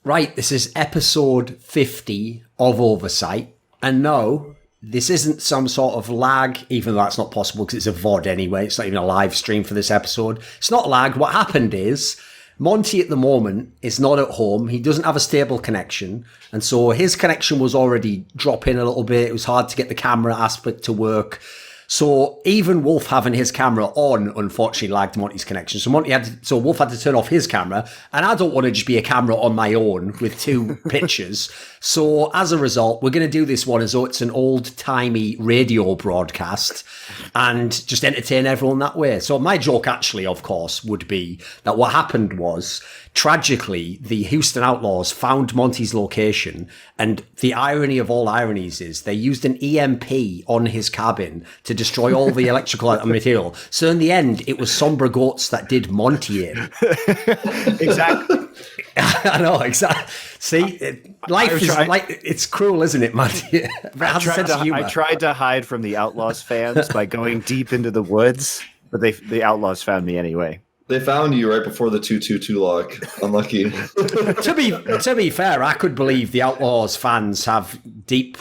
Right, this is episode 50 of OverSight. And no, this isn't some sort of lag, even though that's not possible because it's a VOD anyway. It's not even a live stream for this episode. It's not lag. What happened is Monty at the moment is not at home. He doesn't have a stable connection. And so his connection was already dropping a little bit. It was hard to get the camera aspect to work. So even Wolf having his camera on, unfortunately, lagged Monty's connection. So Wolf had to turn off his camera, and I don't want to just be a camera on my own with two pictures. So as a result, we're going to do this one as though it's an old-timey radio broadcast and just entertain everyone that way. So my joke, actually, of course, would be that what happened was, tragically, the Houston Outlaws found Monty's location, and the irony of all ironies is they used an EMP on his cabin to destroy all the electrical material. So in the end, it was Sombre Goats that did Monty in. Exactly. I know, exactly. See, life is like, it's cruel, isn't it, Monty? I tried to hide from the Outlaws fans by going deep into the woods, but the Outlaws found me anyway. They found you right before the 2-2-2 lock. Unlucky. To be fair, I could believe the Outlaws fans have deep,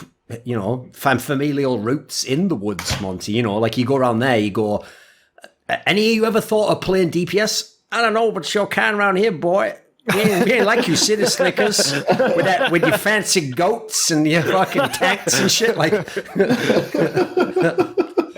familial roots in the woods, Monty. Like you go around there, you go, any of you ever thought of playing DPS? I don't know, but sure can around here, boy. We ain't like you city slickers with your fancy goats and your fucking tanks and shit. Like,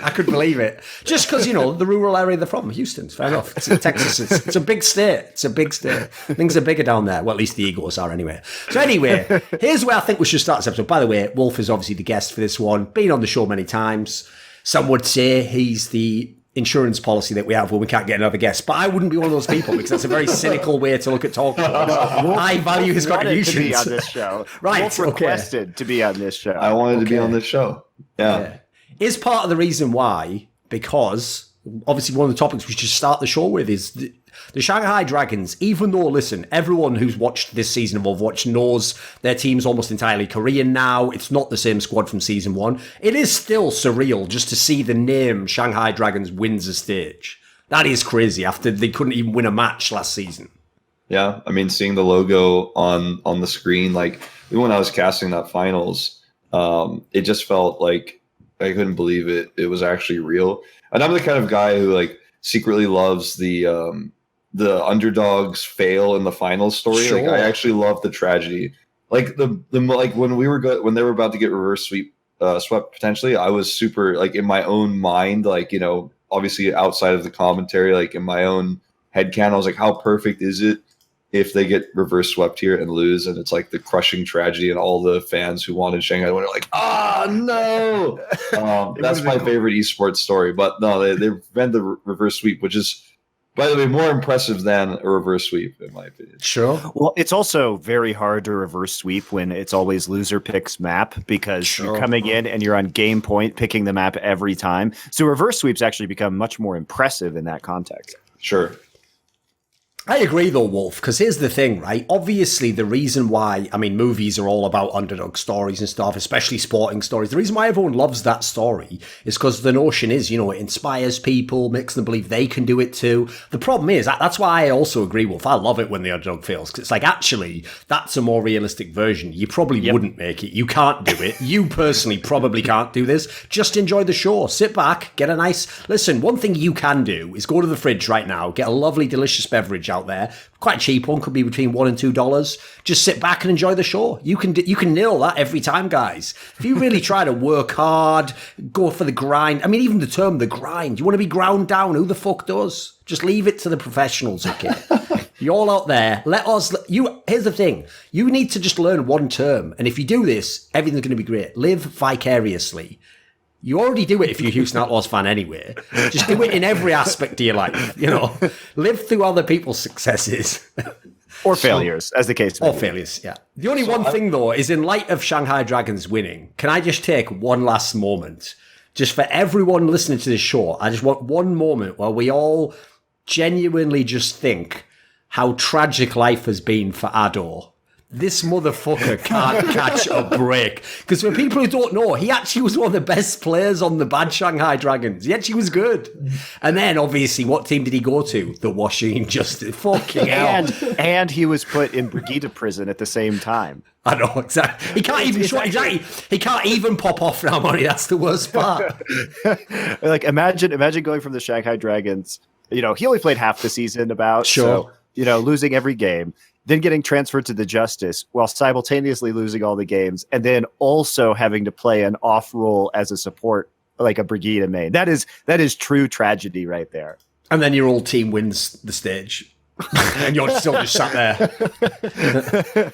I could believe it. Just because, the rural area they're from, Houston's fair enough. It's Texas. It's a big state. It's a big state. Things are bigger down there. Well, at least the Eagles are anyway. So anyway, here's where I think we should start this episode. By the way, Wolf is obviously the guest for this one. Been on the show many times. Some would say he's the insurance policy that we have when we can't get another guest. But I wouldn't be one of those people because that's a very cynical way to look at talk shows. I value his contributions. To be on this show. Right. Wolf requested to be on this show. I wanted to be on this show. Yeah. Is part of the reason why, because obviously one of the topics we should start the show with is the Shanghai Dragons. Even though, listen, everyone who's watched this season of Overwatch knows their team's almost entirely Korean now. It's not the same squad from season one. It is still surreal just to see the name Shanghai Dragons wins a stage. That is crazy after they couldn't even win a match last season. Yeah, I mean, seeing the logo on the screen, like even when I was casting that finals, it just felt like I couldn't believe it. It was actually real. And I'm the kind of guy who like secretly loves the underdogs fail in the finals story. Sure. Like I actually love the tragedy. Like the like when when they were about to get reverse swept potentially, I was super like in my own mind, like, obviously outside of the commentary, like in my own headcanon, I was like, how perfect is it if they get reverse swept here and lose? And it's like the crushing tragedy, and all the fans who wanted Shanghai were like, no. That's my favorite esports story. But no, they prevent the reverse sweep, which is, by the way, more impressive than a reverse sweep, in my opinion. Sure. Well, it's also very hard to reverse sweep when it's always loser picks map, because you're coming in and you're on game point picking the map every time. So reverse sweeps actually become much more impressive in that context. Sure. I agree, though, Wolf, because here's the thing, right? Obviously, the reason why, movies are all about underdog stories and stuff, especially sporting stories. The reason why everyone loves that story is because the notion is, it inspires people, makes them believe they can do it too. The problem is, that's why I also agree, Wolf. I love it when the underdog fails, because it's like, actually, that's a more realistic version. You probably wouldn't make it. You can't do it. You personally probably can't do this. Just enjoy the show. Sit back, get a nice... Listen, one thing you can do is go to the fridge right now, get a lovely, delicious beverage out there, quite a cheap one, could be between $1 and $2. Just sit back and enjoy the show. You can nail that every time, guys. If you really try to work hard, go for the grind. Even the term the grind. You want to be ground down? Who the fuck does? Just leave it to the professionals, okay? You're all out there. Here's the thing. You need to just learn one term, and if you do this, everything's going to be great. Live vicariously. You already do it if you're a Houston Outlaws fan anyway. Just do it in every aspect of your life, Live through other people's successes. Or failures, as the case may be. Or failures, yeah. The only one thing, though, is in light of Shanghai Dragons winning, can I just take one last moment? Just for everyone listening to this show, I just want one moment where we all genuinely just think how tragic life has been for Ado. This motherfucker can't catch a break. Because for people who don't know, he actually was one of the best players on the bad Shanghai Dragons. He actually was good. And then, obviously, what team did he go to? The Washington Justice. Fucking hell. And he was put in Brigida prison at the same time. I know, exactly. He can't even he can't even pop off now, Money. That's the worst part. Like, imagine going from the Shanghai Dragons. He only played half the season about. Sure. So, losing every game. Then getting transferred to the Justice while simultaneously losing all the games, and then also having to play an off role as a support, like a Brigida main. That is true tragedy right there. And then your old team wins the stage, and you're still just sat there.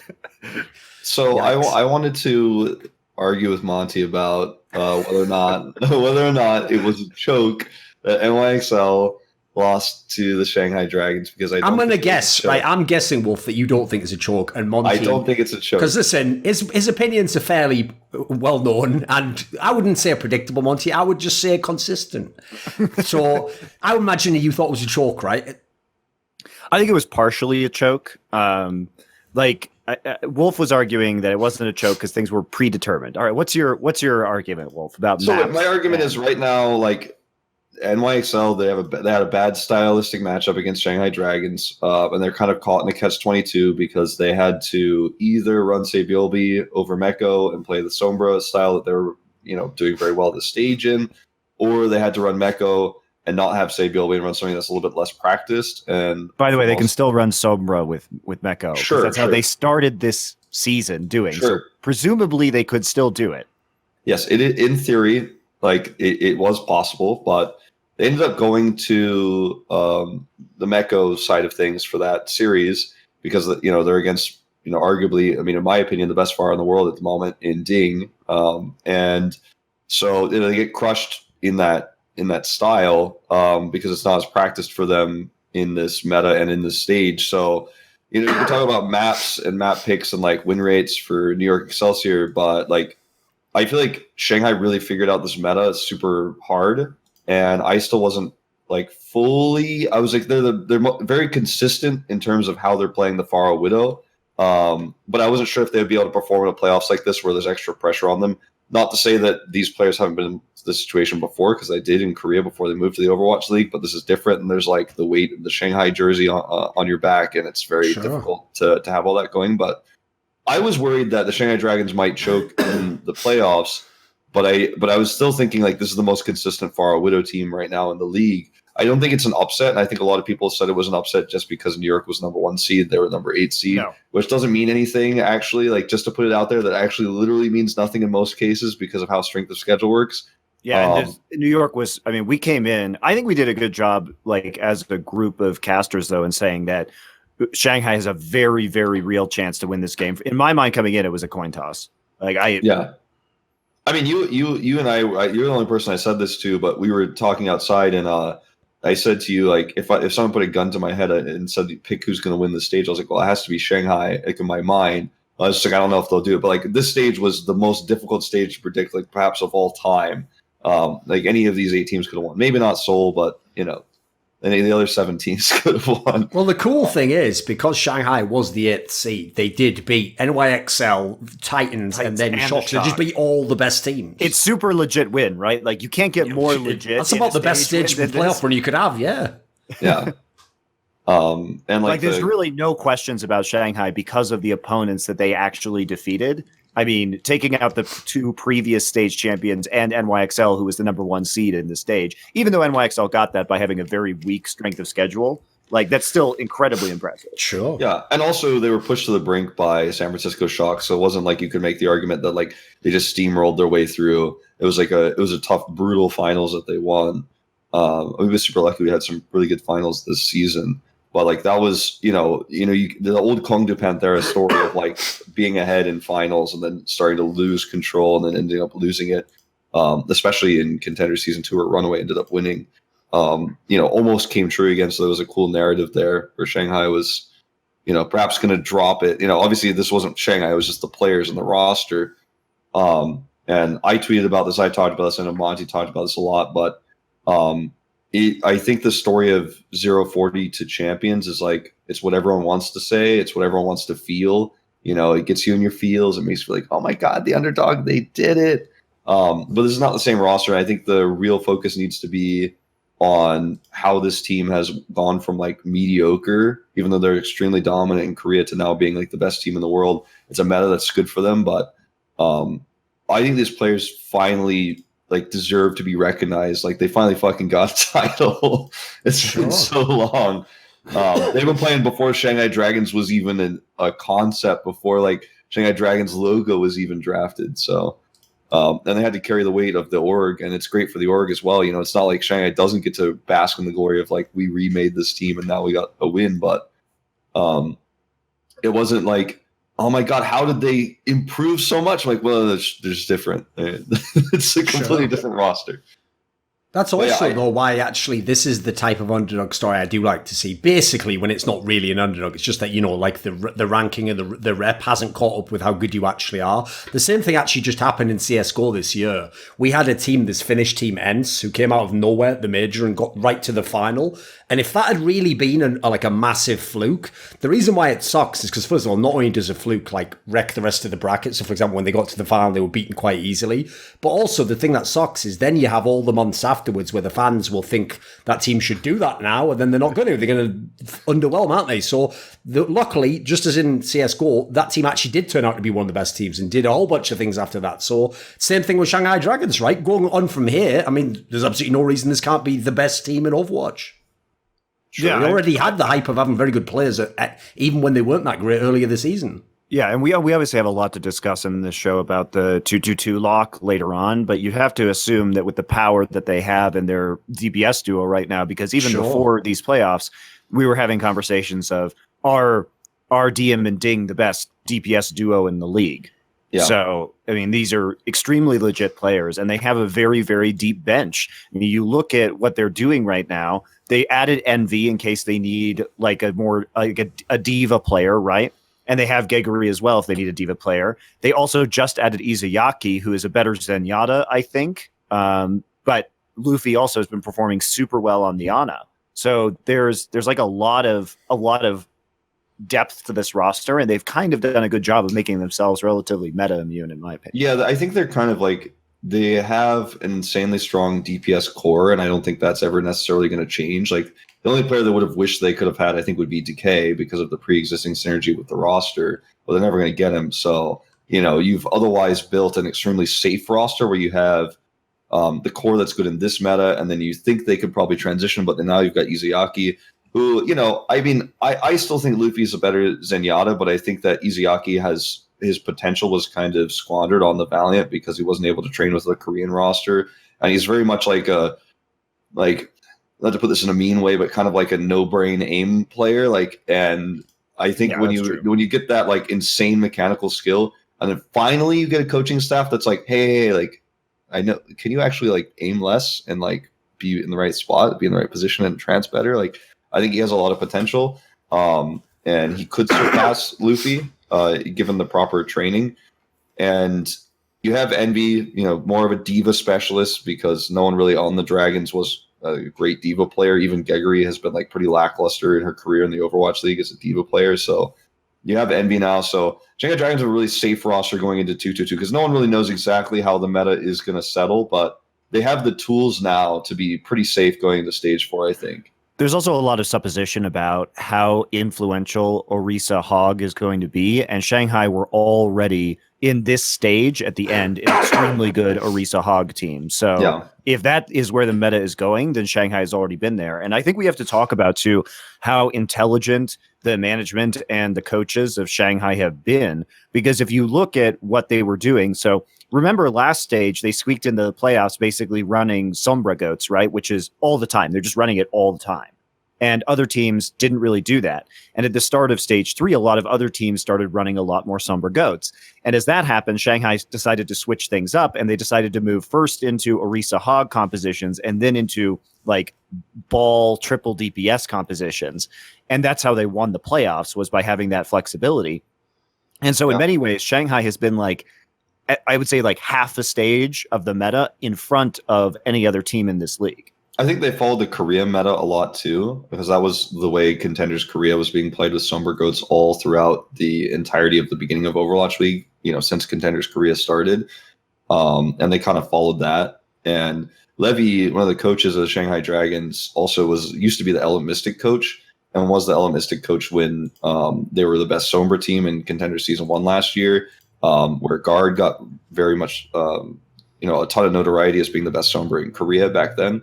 So I wanted to argue with Monty about whether or not it was a choke that NYXL lost to the Shanghai Dragons, because I'm going to guess, right? I'm guessing, Wolf, that you don't think it's a choke, and Monty. I don't think it's a choke. Because listen, his opinions are fairly well known, and I wouldn't say predictable, Monty. I would just say consistent. So I would imagine you thought it was a choke, right? I think it was partially a choke. Wolf was arguing that it wasn't a choke because things were predetermined. All right, what's your argument, Wolf, about maps? My argument is right now, like, NYXL, they had a bad stylistic matchup against Shanghai Dragons, and they're kind of caught in a catch-22 because they had to either run Sabiolbi over Meko and play the Sombra style that they were, doing very well this stage in, or they had to run Meko and not have Sabiolbi and run something that's a little bit less practiced. And by the way, they can still run Sombra with Meko. Sure, that's how they started this season doing. Sure. So presumably they could still do it. Yes, in theory, like it was possible, but they ended up going to the Meko side of things for that series because they're against arguably, in my opinion, the best Farah in the world at the moment in Ding, and so they get crushed in that style because it's not as practiced for them in this meta and in this stage. So you can talk about maps and map picks and like win rates for New York Excelsior, but like I feel like Shanghai really figured out this meta super hard. And I still wasn't like fully. I was like they're very consistent in terms of how they're playing the Farrah-Widow, but I wasn't sure if they would be able to perform in a playoffs like this where there's extra pressure on them. Not to say that these players haven't been in this situation before, because they did in Korea before they moved to the Overwatch League, but this is different. And there's like the weight of the Shanghai jersey on your back, and it's very difficult to have all that going. But I was worried that the Shanghai Dragons might choke in the playoffs. But I was still thinking like this is the most consistent Farrah-Widow team right now in the league. I don't think it's an upset, and I think a lot of people said it was an upset just because New York was number 1 seed, they were number 8 seed, which doesn't mean anything actually. Like just to put it out there, that actually literally means nothing in most cases because of how strength of schedule works. Yeah, and New York was. We came in. I think we did a good job, like as a group of casters, though, in saying that Shanghai has a very, very real chance to win this game. In my mind, coming in, it was a coin toss. You and I, you're the only person I said this to, but we were talking outside, and I said to you, like, if someone put a gun to my head and said, pick who's going to win the stage, I was like, well, it has to be Shanghai, like in my mind. I was just like, I don't know if they'll do it, but like this stage was the most difficult stage to predict, like perhaps of all time. Like any of these 8 teams could have won. Maybe not Seoul, but any of the other 7 teams could have won. Well, the cool thing is, because Shanghai was the 8th seed, they did beat NYXL, Titans, and then Shock. They just beat all the best teams. It's super legit win, right? Like you can't get more legit. That's about the best stage for playoff run you could have, yeah. Yeah. And like there's really no questions about Shanghai because of the opponents that they actually defeated. Taking out the 2 previous stage champions and NYXL, who was the number 1 seed in the stage, even though NYXL got that by having a very weak strength of schedule, like that's still incredibly impressive. Sure. Yeah. And also they were pushed to the brink by San Francisco Shock. So it wasn't like you could make the argument that like they just steamrolled their way through. It was like it was a tough, brutal finals that they won. We were super lucky. We had some really good finals this season. But like that was, the old Kong du Panthera story of like being ahead in finals and then starting to lose control and then ending up losing it, especially in Contender Season 2 where Runaway ended up winning, almost came true again. So there was a cool narrative there where Shanghai was, perhaps going to drop it. Obviously this wasn't Shanghai, it was just the players and the roster. And I tweeted about this, I talked about this, and Monty talked about this a lot, but I think the story of 0-40 to champions is like, it's what everyone wants to say. It's what everyone wants to feel. it gets you in your feels. It makes you feel like, oh my God, the underdog, they did it. But this is not the same roster. I think the real focus needs to be on how this team has gone from like mediocre, even though they're extremely dominant in Korea, to now being like the best team in the world. It's a meta that's good for them, but I think these players finally like deserve to be recognized. Like they finally fucking got a title. It's been so long. They've been playing before Shanghai Dragons was even a concept, before like Shanghai Dragons logo was even drafted. So and they had to carry the weight of the org, and it's great for the org as well. It's not like Shanghai doesn't get to bask in the glory of like, we remade this team and now we got a win, but it wasn't like, oh my God, how did they improve so much? Like, well, they're just different. It's a completely different roster. That's also, though, why actually this is the type of underdog story I do like to see. Basically, when it's not really an underdog, it's just that, like the ranking and the rep hasn't caught up with how good you actually are. The same thing actually just happened in CSGO this year. We had a team, this Finnish team, ENCE, who came out of nowhere at the major and got right to the final. And if that had really been a massive fluke, the reason why it sucks is because, first of all, not only does a fluke like wreck the rest of the bracket, so for example, when they got to the final, they were beaten quite easily, but also the thing that sucks is then you have all the months afterwards where the fans will think that team should do that now, and then they're not going to. They're going to underwhelm, aren't they? So luckily, just as in CSGO, that team actually did turn out to be one of the best teams and did a whole bunch of things after that. So same thing with Shanghai Dragons, right? Going on from here, I mean, there's absolutely no reason this can't be the best team in Overwatch. Sure, yeah, they already had the hype of having very good players, even when they weren't that great earlier this season. Yeah, and we obviously have a lot to discuss in this show about the 2-2-2 lock later on, but you have to assume that with the power that they have in their DPS duo right now, because even before these playoffs, we were having conversations of, are DM and Ding the best DPS duo in the league? Yeah. So, I mean, these are extremely legit players, and they have a very, very deep bench. I mean, you look at what they're doing right now. They added Envy in case they need like a diva player, right? And they have Geguri as well if they need a diva player. They also just added Izayaki, who is a better Zenyatta, I think. But Luffy also has been performing super well on the Ana. So there's like a lot of depth to this roster, and they've kind of done a good job of making themselves relatively meta immune, in my opinion. Yeah, I think they're kind of like, they have an insanely strong DPS core, and I don't think that's ever necessarily going to change. Like, the only player that would have wished they could have had, I think, would be Decay because of the pre-existing synergy with the roster, but they're never going to get him. So, you've otherwise built an extremely safe roster where you have the core that's good in this meta, and then you think they could probably transition, but then now you've got Izayaki, who, I mean, I still think Luffy's a better Zenyatta, but I think that Izayaki has, his potential was kind of squandered on the Valiant because he wasn't able to train with the Korean roster. And he's very much like not to put this in a mean way, but kind of like a no-brain aim player. And I think when you get that like insane mechanical skill, and then finally you get a coaching staff that's like, hey, like, I know, can you actually like aim less and like be in the right spot, be in the right position and trance better? Like, I think he has a lot of potential, and he could surpass Luffy, given the proper training. And you have Envy, more of a diva specialist, because no one really on the Dragons was a great diva player. Even Geguri has been like pretty lackluster in her career in the Overwatch League as a diva player. So you have Envy now. So Shanghai Dragons are a really safe roster going into 2-2-2 because no one really knows exactly how the meta is going to settle, but they have the tools now to be pretty safe going into stage 4, I think. There's also a lot of supposition about how influential Orisa Hog is going to be, and Shanghai were already in this stage at the end an extremely good Orisa Hog team. So if that is where the meta is going, then Shanghai has already been there. And I think we have to talk about, too, how intelligent the management and the coaches of Shanghai have been, because if you look at what they were doing, so remember last stage, they squeaked into the playoffs basically running Sombra Goats, right? Which is all the time. They're just running it all the time. And other teams didn't really do that. And at the start of stage 3, a lot of other teams started running a lot more Sombra Goats. And as that happened, Shanghai decided to switch things up, and they decided to move first into Orisa Hog compositions and then into like ball triple DPS compositions. And that's how they won the playoffs, was by having that flexibility. And so in many ways, Shanghai has been like, I would say like half a stage of the meta in front of any other team in this league. I think they followed the Korea meta a lot too, because that was the way Contenders Korea was being played with Sombra Goats all throughout the entirety of the beginning of Overwatch League, since Contenders Korea started. And they kind of followed that. And Levy, one of the coaches of the Shanghai Dragons, also used to be the Element Mystic coach and was the Element Mystic coach when they were the best Sombra team in Contenders Season 1 last year, where Guard got very much, a ton of notoriety as being the best Sombra in Korea back then.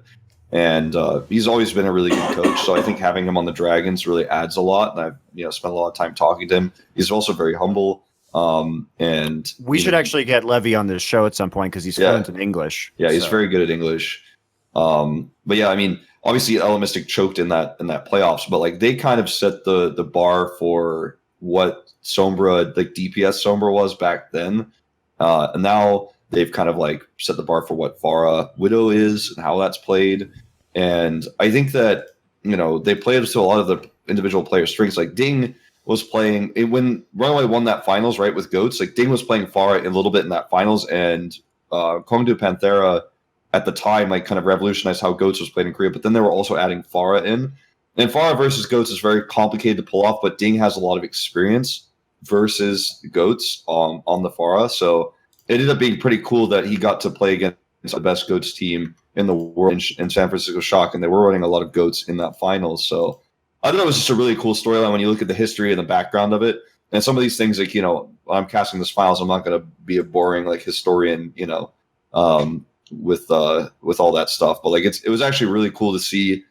And he's always been a really good coach. So I think having him on the Dragons really adds a lot. And I've spent a lot of time talking to him. He's also very humble. And we should actually get Levy on this show at some point because he's fluent in English. Yeah, he's very good at English. But yeah, I mean, obviously Element Mystic choked in that playoffs, but like they kind of set the bar for what Sombra, like DPS Sombra was back then. And now they've kind of like set the bar for what Farrah-Widow is and how that's played. And I think that, they played to a lot of the individual player strengths. Like Ding was playing when Runaway won that finals, right, with Goats. Like Ding was playing Farah a little bit in that finals, and Kongdu Panthera at the time like kind of revolutionized how Goats was played in Korea. But then they were also adding Farah in, and Farah versus Goats is very complicated to pull off. But Ding has a lot of experience versus Goats on the Farah, so it ended up being pretty cool that he got to play against the best Goats team in the world in San Francisco Shock, and they were running a lot of Goats in that finals. So I thought it was just a really cool storyline when you look at the history and the background of it. And some of these things, like, when I'm casting this finals, I'm not going to be a boring like historian, with all that stuff. But like it was actually really cool to see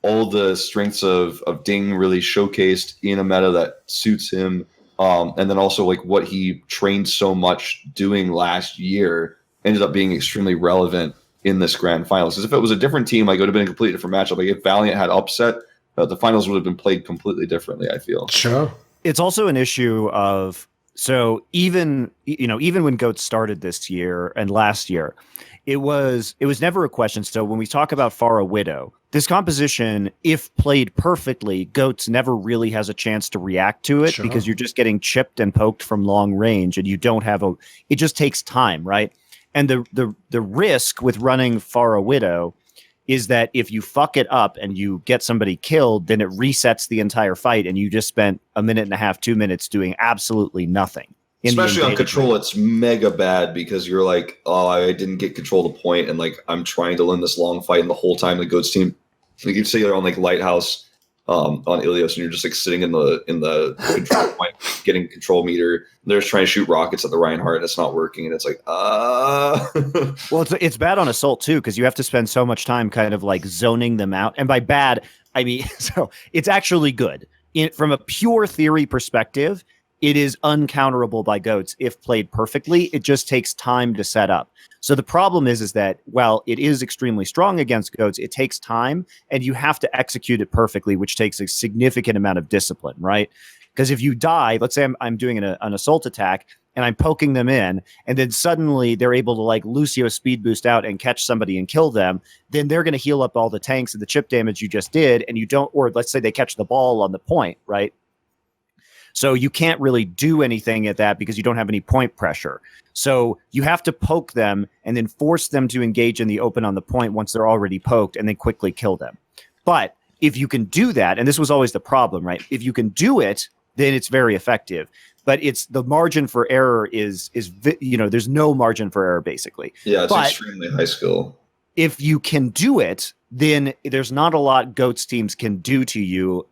all the strengths of Ding really showcased in a meta that suits him. And then also like what he trained so much doing last year ended up being extremely relevant in this grand finals. Because if it was a different team, like it would have been a completely different matchup. Like if Valiant had upset, the finals would have been played completely differently, I feel. Sure. It's also an issue of, so even when Goats started this year and last year, it was never a question. So when we talk about Farrah-Widow, this composition, if played perfectly, Goats never really has a chance to react to it because you're just getting chipped and poked from long range, and you don't have it just takes time, right? And the risk with running Farrah-Widow is that if you fuck it up and you get somebody killed, then it resets the entire fight, and you just spent a minute and a half, 2 minutes doing absolutely nothing. Especially on control, it's mega bad because you're like, oh, I didn't get control of the point, and like I'm trying to win this long fight, and the whole time the Goats team, like you say, you're on like Lighthouse on Ilios, and you're just like sitting in the control point, getting control meter. They're just trying to shoot rockets at the Reinhardt, and it's not working, and it's like, Well, it's bad on Assault too because you have to spend so much time kind of like zoning them out, and by bad I mean so it's actually good from a pure theory perspective. It is uncounterable by Goats if played perfectly. It just takes time to set up. So the problem is that while it is extremely strong against Goats, it takes time, and you have to execute it perfectly, which takes a significant amount of discipline, right? Because if you die, let's say I'm doing an assault attack, and I'm poking them in, and then suddenly they're able to like Lucio speed boost out and catch somebody and kill them, then they're going to heal up all the tanks and the chip damage you just did, and you don't, or let's say they catch the ball on the point, right? So you can't really do anything at that because you don't have any point pressure. So you have to poke them and then force them to engage in the open on the point once they're already poked, and then quickly kill them. But if you can do that, and this was always the problem, right? If you can do it, then it's very effective. But it's the margin for error is there's no margin for error basically. Yeah, it's extremely high skill. If you can do it, then there's not a lot Goats teams can do to you.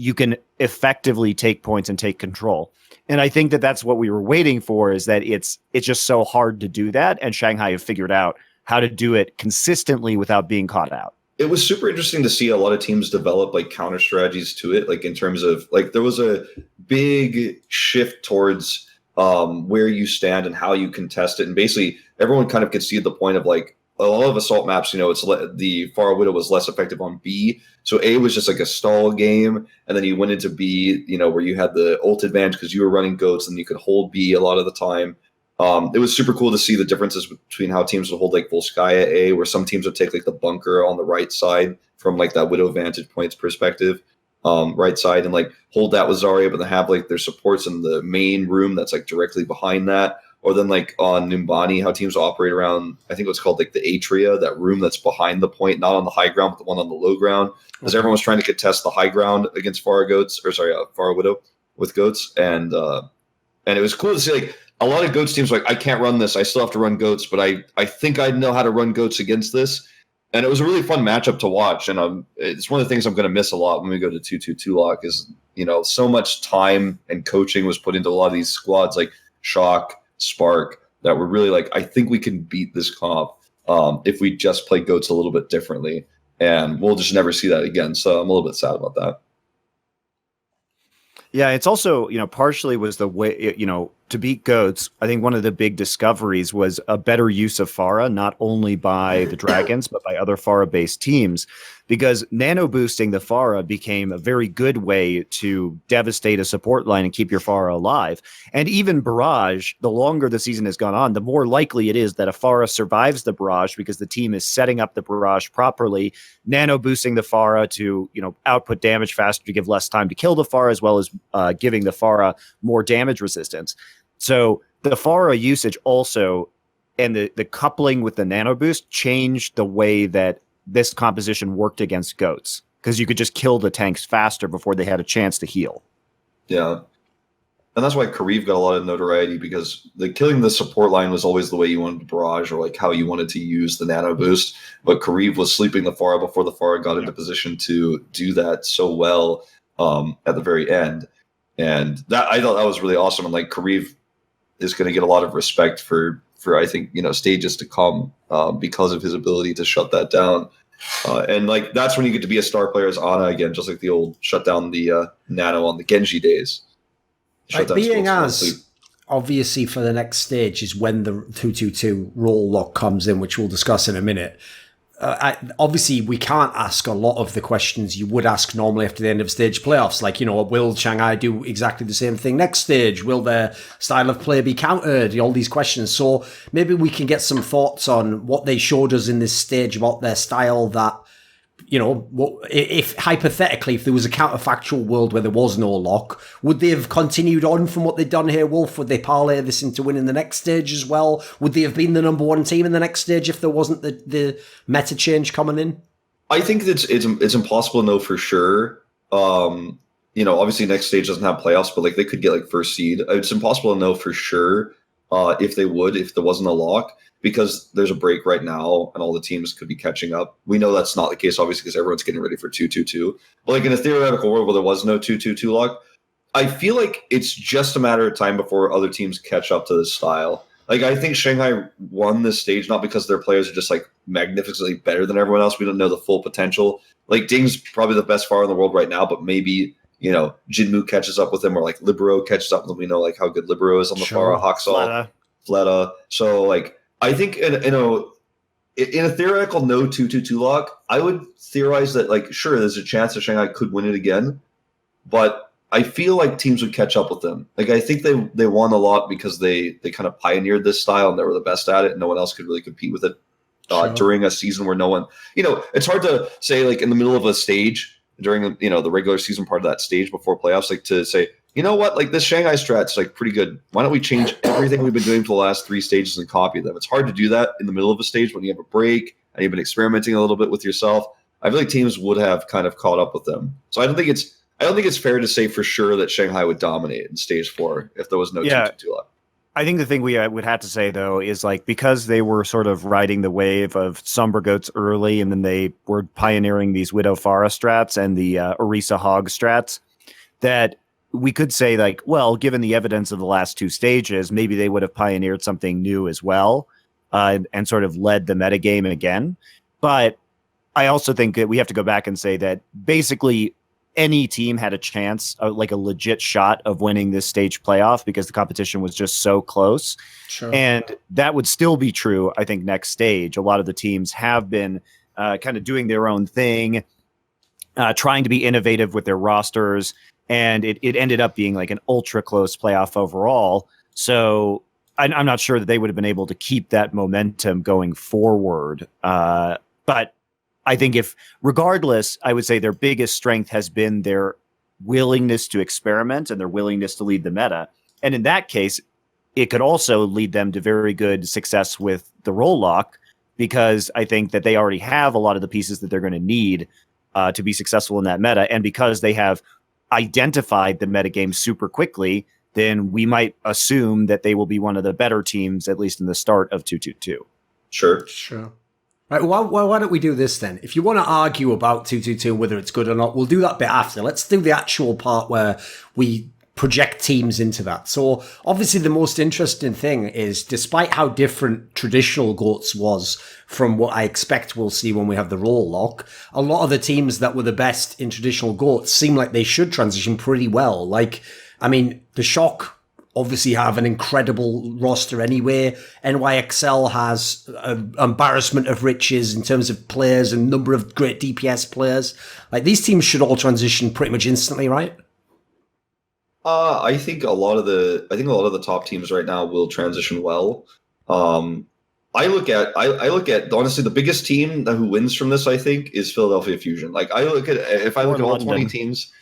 You can effectively take points and take control. And I think that that's what we were waiting for, is that it's just so hard to do that. And Shanghai have figured out how to do it consistently without being caught out. It was super interesting to see a lot of teams develop like counter strategies to it. Like in terms of like, there was a big shift towards where you stand and how you contest it. And basically everyone kind of could see the point of like, a lot of assault maps, it's the Farrah-Widow was less effective on B. So A was just like a stall game. And then you went into B, where you had the ult advantage because you were running Goats and you could hold B a lot of the time. It was super cool to see the differences between how teams would hold like Volskaya A, where some teams would take like the bunker on the right side from like that Widow vantage points perspective, right side, and like hold that with Zarya, but then have like their supports in the main room that's like directly behind that. or then like on Numbani, how teams operate around, I think what's called like the atria, that room that's behind the point, not on the high ground, but the one on the low ground, because everyone was trying to contest the high ground against Farrah-Widow with goats, and it was cool to see like a lot of goats teams like, I can't run this, I still have to run goats, but I think I know how to run goats against this. And it was a really fun matchup to watch, and it's one of the things I'm going to miss a lot when we go to 2-2-2 lock is, so much time and coaching was put into a lot of these squads like Shock, Spark, that were really like, I think we can beat this comp if we just play goats a little bit differently, and we'll just never see that again. So I'm a little bit sad about that. Yeah, it's also, partially was the way, to beat goats. I think one of the big discoveries was a better use of Farah, not only by the Dragons, but by other Farah-based teams, because nano boosting the Farah became a very good way to devastate a support line and keep your Farah alive. And even Barrage, the longer the season has gone on, the more likely it is that a Farah survives the Barrage because the team is setting up the Barrage properly, nano boosting the Farah to, output damage faster to give less time to kill the Farah, as well as giving the Farah more damage resistance. So the Farah usage also, and the coupling with the nano boost, changed the way that this composition worked against goats, because you could just kill the tanks faster before they had a chance to heal. Yeah. And that's why Kareev got a lot of notoriety, because killing the support line was always the way you wanted to barrage, or like how you wanted to use the nano boost. But Kareev was sleeping the Farah before the Farah got into position to do that so well at the very end. And that, I thought that was really awesome. And like Kareev is going to get a lot of respect for I think, stages to come because of his ability to shut that down. And like that's when you get to be a star player as Ana again, just like the old shut down the nano on the Genji days. Like being as obviously for the next stage is when the 2-2-2 role lock comes in, which we'll discuss in a minute. Obviously, we can't ask a lot of the questions you would ask normally after the end of stage playoffs. Like, will Shanghai do exactly the same thing next stage? Will their style of play be countered? All these questions. So maybe we can get some thoughts on what they showed us in this stage about their style that, if hypothetically, if there was a counterfactual world where there was no lock, would they have continued on from what they'd done here, Wolf? Would they parlay this into winning the next stage as well? Would they have been the number one team in the next stage if there wasn't the meta change coming in? I think that it's impossible to know for sure. Obviously next stage doesn't have playoffs, but like they could get like first seed. It's impossible to know for sure if there wasn't a lock, because there's a break right now and all the teams could be catching up. We know that's not the case, obviously, because everyone's getting ready for 2-2-2. But like in a theoretical world where there was no 2-2-2 lock, I feel like it's just a matter of time before other teams catch up to this style. Like I think Shanghai won this stage not because their players are just like magnificently better than everyone else. We don't know the full potential. Like Ding's probably the best Farah in the world right now, but maybe Jinmu catches up with him, or like Libero catches up with him. We know like how good Libero is on the Farah, Haksal, Fleta. So like I think in a theoretical no 2-2-2 lock, I would theorize that like sure there's a chance that Shanghai could win it again, but I feel like teams would catch up with them. Like I think they won a lot because they kind of pioneered this style and they were the best at it, and no one else could really compete with it during a season where no one. It's hard to say like in the middle of a stage during the regular season part of that stage before playoffs, like to say, you know what, like this Shanghai strat's like pretty good. Why don't we change everything we've been doing for the last three stages and copy them? It's hard to do that in the middle of a stage when you have a break and you've been experimenting a little bit with yourself. I feel like teams would have kind of caught up with them. So I don't think it's fair to say for sure that Shanghai would dominate in stage 4 if there was no 2-2-2 lock. I think the thing we would have to say, though, is like because they were sort of riding the wave of Sombra Goats early, and then they were pioneering these Widow Farah strats and the Orisa Hog strats, that we could say, like, well, given the evidence of the last two stages, maybe they would have pioneered something new as well and sort of led the metagame again. But I also think that we have to go back and say that basically any team had a chance, like a legit shot of winning this stage playoff because the competition was just so close. Sure. And that would still be true, I think, next stage. A lot of the teams have been kind of doing their own thing, trying to be innovative with their rosters, and it ended up being like an ultra close playoff overall. So I'm not sure that they would have been able to keep that momentum going forward. But I think regardless, I would say their biggest strength has been their willingness to experiment and their willingness to lead the meta. And in that case, it could also lead them to very good success with the role lock, because I think that they already have a lot of the pieces that they're going to need to be successful in that meta. And because they have identified the metagame super quickly, then we might assume that they will be one of the better teams, at least in the start of 222. Sure. Right, why don't we do this then? If you want to argue about 222, whether it's good or not, we'll do that bit after. Let's do the actual part where we project teams into that. So obviously the most interesting thing is, despite how different traditional GOATS was from what I expect we'll see when we have the role lock, a lot of the teams that were the best in traditional GOATS seem like they should transition pretty well. Like, I mean, the Shock obviously have an incredible roster anyway. NYXL has an embarrassment of riches in terms of players and number of great DPS players. Like, these teams should all transition pretty much instantly, right? I think a lot of the top teams right now will transition well. I look at honestly, the biggest team who wins from this, I think, is Philadelphia Fusion. Like, if I look at all 20 teams,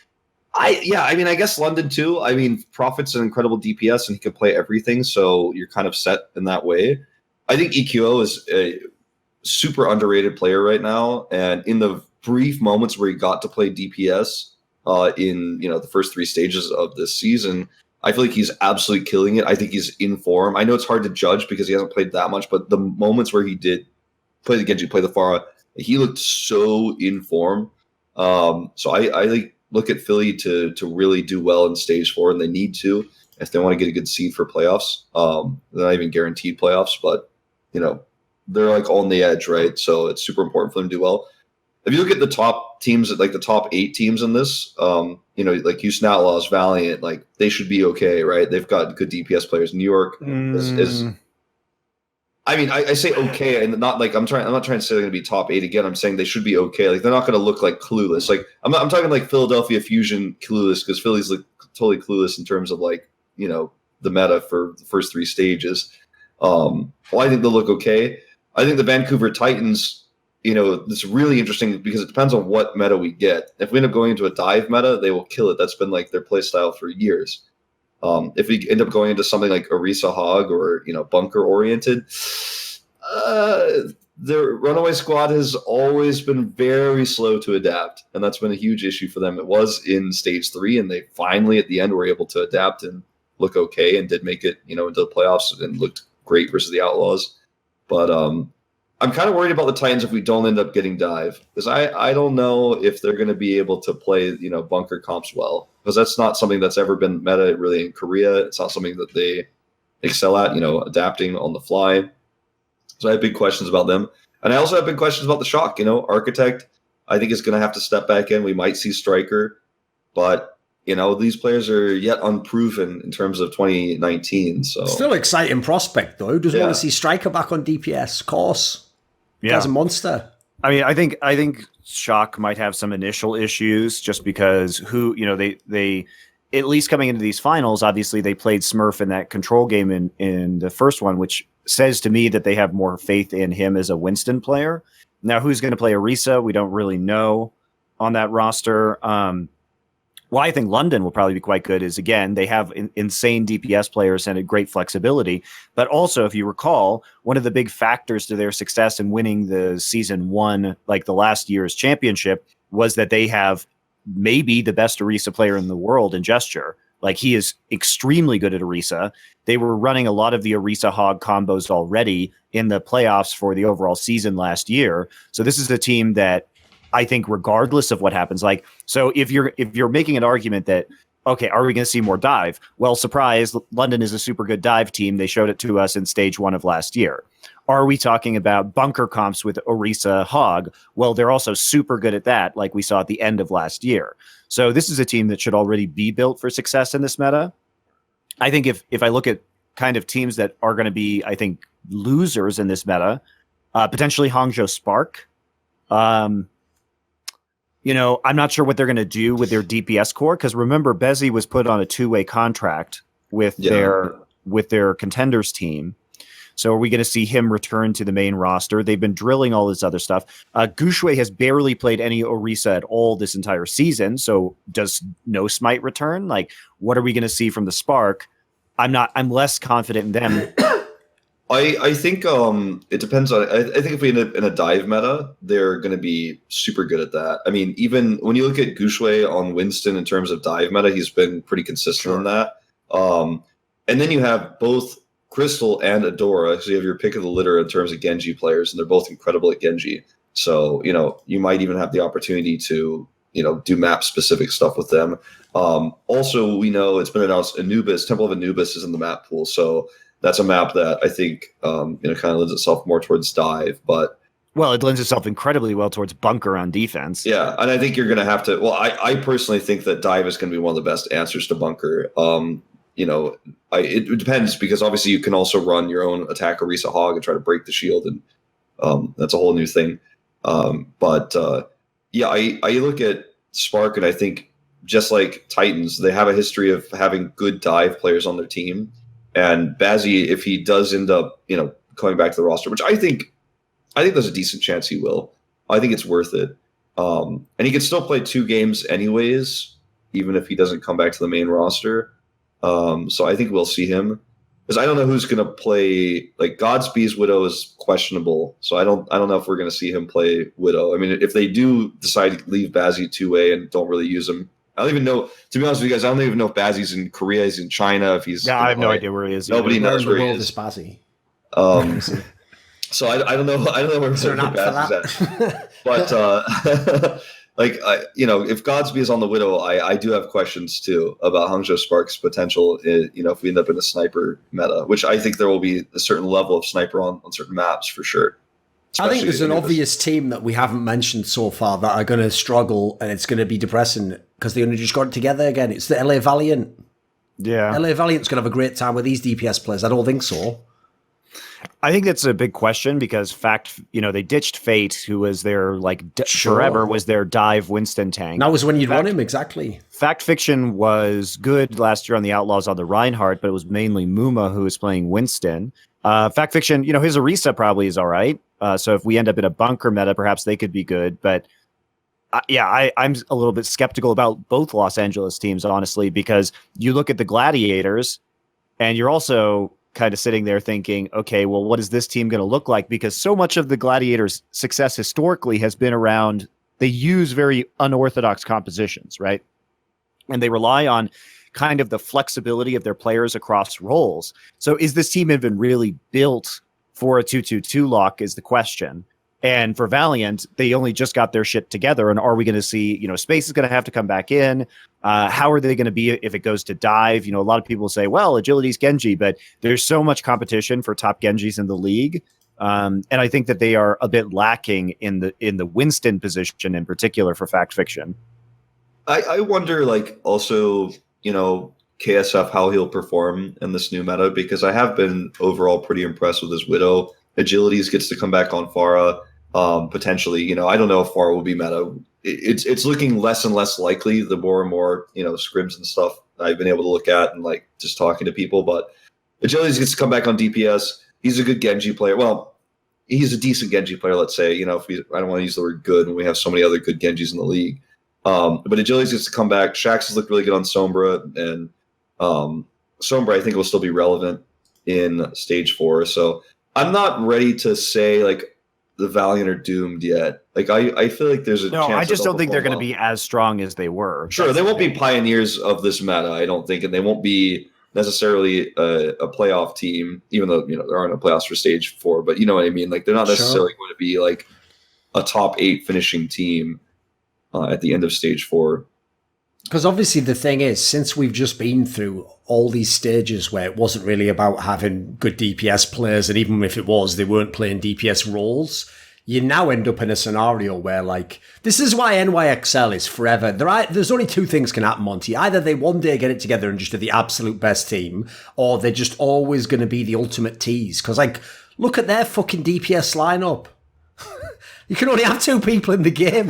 I guess London too. I mean, Prophet's an incredible DPS and he can play everything, so you're kind of set in that way. I think EQO is a super underrated player right now, and in the brief moments where he got to play DPS in the first 3 stages of this season, I feel like he's absolutely killing it. I think he's in form. I know it's hard to judge because he hasn't played that much, but the moments where he did play the Genji, play the Farah, he looked so in form. So I look at Philly to really do well in stage 4, and they need to if they want to get a good seed for playoffs. They're not even guaranteed playoffs, but they're like on the edge, right? So it's super important for them to do well. If you look at the top teams, like the top 8 teams in this, like Houston Outlaws, Valiant, like they should be okay, right? They've got good DPS players. New York is I mean, I say okay, and not like I'm not trying to say they're going to be top 8 again. I'm saying they should be okay. Like, they're not going to look like clueless. Like, I'm talking like Philadelphia Fusion clueless, because Philly's like totally clueless in terms of like the meta for the first 3 stages. Well, I think they'll look okay. I think the Vancouver Titans, it's really interesting because it depends on what meta we get. If we end up going into a dive meta, they will kill it. That's been like their play style for years. If we end up going into something like Orisa Hog or bunker oriented, the Runaway Squad has always been very slow to adapt, and that's been a huge issue for them. It was in stage 3, and they finally at the end were able to adapt and look okay, and did make it into the playoffs and looked great versus the Outlaws. But I'm kind of worried about the Titans if we don't end up getting dive, because I don't know if they're going to be able to play bunker comps well, because that's not something that's ever been meta really in Korea. It's not something that they excel at, adapting on the fly. So I have big questions about them, and I also have big questions about the Shock. Architect, I think is going to have to step back in. We might see Striker, but these players are yet unproven in terms of 2019. So still exciting prospect though. Who doesn't want to see Striker back on DPS? Of course. Yeah. As a monster. I mean, I think Shock might have some initial issues just because they at least coming into these finals, obviously they played Smurf in that control game in the first one, which says to me that they have more faith in him as a Winston player. Now, who's going to play Orisa? We don't really know on that roster. Why I think London will probably be quite good is, again, they have insane DPS players and a great flexibility. But also, if you recall, one of the big factors to their success in winning the season 1, like the last year's championship, was that they have maybe the best Orisa player in the world in Gesture. Like, he is extremely good at Orisa. They were running a lot of the Orisa Hog combos already in the playoffs for the overall season last year. So this is a team that I think regardless of what happens, like, so if you're making an argument that, okay, are we going to see more dive? Well, surprise, London is a super good dive team. They showed it to us in stage 1 of last year. Are we talking about bunker comps with Orisa Hog? Well, they're also super good at that, like we saw at the end of last year. So this is a team that should already be built for success in this meta. I think if I look at kind of teams that are going to be, I think, losers in this meta, potentially Hangzhou Spark. I'm not sure what they're going to do with their DPS core, because remember, Bezzy was put on a 2-way contract with their contenders team. So are we going to see him return to the main roster? They've been drilling all this other stuff. Gushui has barely played any Orisa at all this entire season. So does No Smite return? Like, what are we going to see from the Spark? I'm less confident in them. I think it depends on. I think if we end up in a dive meta, they're going to be super good at that. I mean, even when you look at Gushui on Winston in terms of dive meta, he's been pretty consistent on that. And then you have both Crystal and Adora, so you have your pick of the litter in terms of Genji players, and they're both incredible at Genji. So you might even have the opportunity to do map specific stuff with them. Also, we know it's been announced Anubis, Temple of Anubis is in the map pool, so that's a map that I think kind of lends itself more towards dive, but it lends itself incredibly well towards bunker on defense. Yeah, and I think you're going to have to. Well, I personally think that dive is going to be one of the best answers to bunker. It depends because obviously you can also run your own attack Orisa Hog and try to break the shield, and that's a whole new thing. I look at Spark and I think just like Titans, they have a history of having good dive players on their team. And Bazzi, if he does end up, coming back to the roster, which I think there's a decent chance he will. I think it's worth it. And he can still play 2 games anyways, even if he doesn't come back to the main roster. So I think we'll see him. Because I don't know who's going to play. Like Godspeed's Widow is questionable, so I don't know if we're going to see him play Widow. I mean, if they do decide to leave Bazzi 2A and don't really use him, I don't even know. To be honest with you guys, I don't even know if Bazzi's in Korea, he's in China, if he's. Yeah, I have no idea where he is. Nobody knows where he is. Bazzi. So I don't know. I don't know where Bazzi's at. But if Godspeed is on the Widow, I do have questions too about Hangzhou Spark's potential. If we end up in a sniper meta, which I think there will be a certain level of sniper on certain maps for sure. I think there's an obvious team that we haven't mentioned so far that are going to struggle, and it's going to be depressing because they only just got it together again. It's the LA Valiant. Yeah. LA Valiant's going to have a great time with these DPS players. I don't think so. I think that's a big question because they ditched Fate, who was their forever was their dive Winston tank. That was when you'd run him, exactly. Fact Fiction was good last year on the Outlaws on the Reinhardt, but it was mainly Muma who was playing Winston. Fact Fiction, his Orisa probably is all right. So if we end up in a bunker meta, perhaps they could be good. But I'm a little bit skeptical about both Los Angeles teams, honestly, because you look at the Gladiators and you're also kind of sitting there thinking, okay, well, what is this team going to look like? Because so much of the Gladiators' success historically has been around, they use very unorthodox compositions, right? And they rely on kind of the flexibility of their players across roles. So is this team even really built for a 2-2-2 lock is the question. And for Valiant, they only just got their shit together. And are we going to see, Space is going to have to come back in? How are they going to be if it goes to dive? A lot of people say, well, agility's Genji, but there's so much competition for top Genjis in the league. And I think that they are a bit lacking in the Winston position in particular for Fact Fiction. I wonder, also, KSF, how he'll perform in this new meta, because I have been overall pretty impressed with his Widow. Agilities gets to come back on Farah, potentially. I don't know if Farah will be meta. It's looking less and less likely the more and more, scrims and stuff I've been able to look at and just talking to people. But Agilities gets to come back on DPS. He's a good Genji player. Well, he's a decent Genji player, let's say. I don't want to use the word good when we have so many other good Genjis in the league. But Agilities gets to come back. Shax has looked really good on Sombra, and Sombra I think will still be relevant in Stage 4. So I'm not ready to say the Valiant are doomed yet. I feel like there's a chance. No, I just don't think they're going to be as strong as they were. Sure, they won't be pioneers of this meta, I don't think, and they won't be necessarily a playoff team, even though there aren't no playoffs for Stage 4. But you know what I mean. They're not necessarily going to be a top 8 finishing team at the end of Stage 4. Because obviously the thing is, since we've just been through all these stages where it wasn't really about having good DPS players, and even if it was, they weren't playing DPS roles, you now end up in a scenario where, this is why NYXL is forever. There's only 2 things can happen, Monty. Either they one day get it together and just are the absolute best team, or they're just always going to be the ultimate tease. Because, look at their fucking DPS lineup. You can only have 2 people in the game.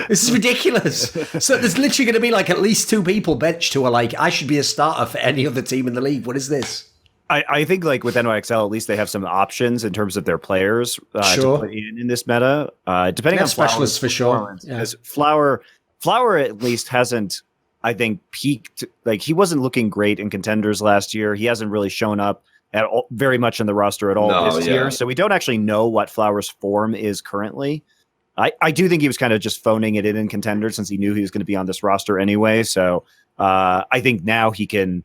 This is ridiculous. So there's literally going to be at least 2 people benched who are I should be a starter for any other team in the league. What is this? I think with NYXL, at least they have some options in terms of their players to put in this meta. Depending on specialists for sure. Because Flower at least hasn't I think peaked. Like he wasn't looking great in contenders last year. He hasn't really shown up at all, very much in the roster at all this year. So we don't actually know what Flowers' form is currently. I do think he was kind of just phoning it in contenders since he knew he was going to be on this roster anyway. So I think now he can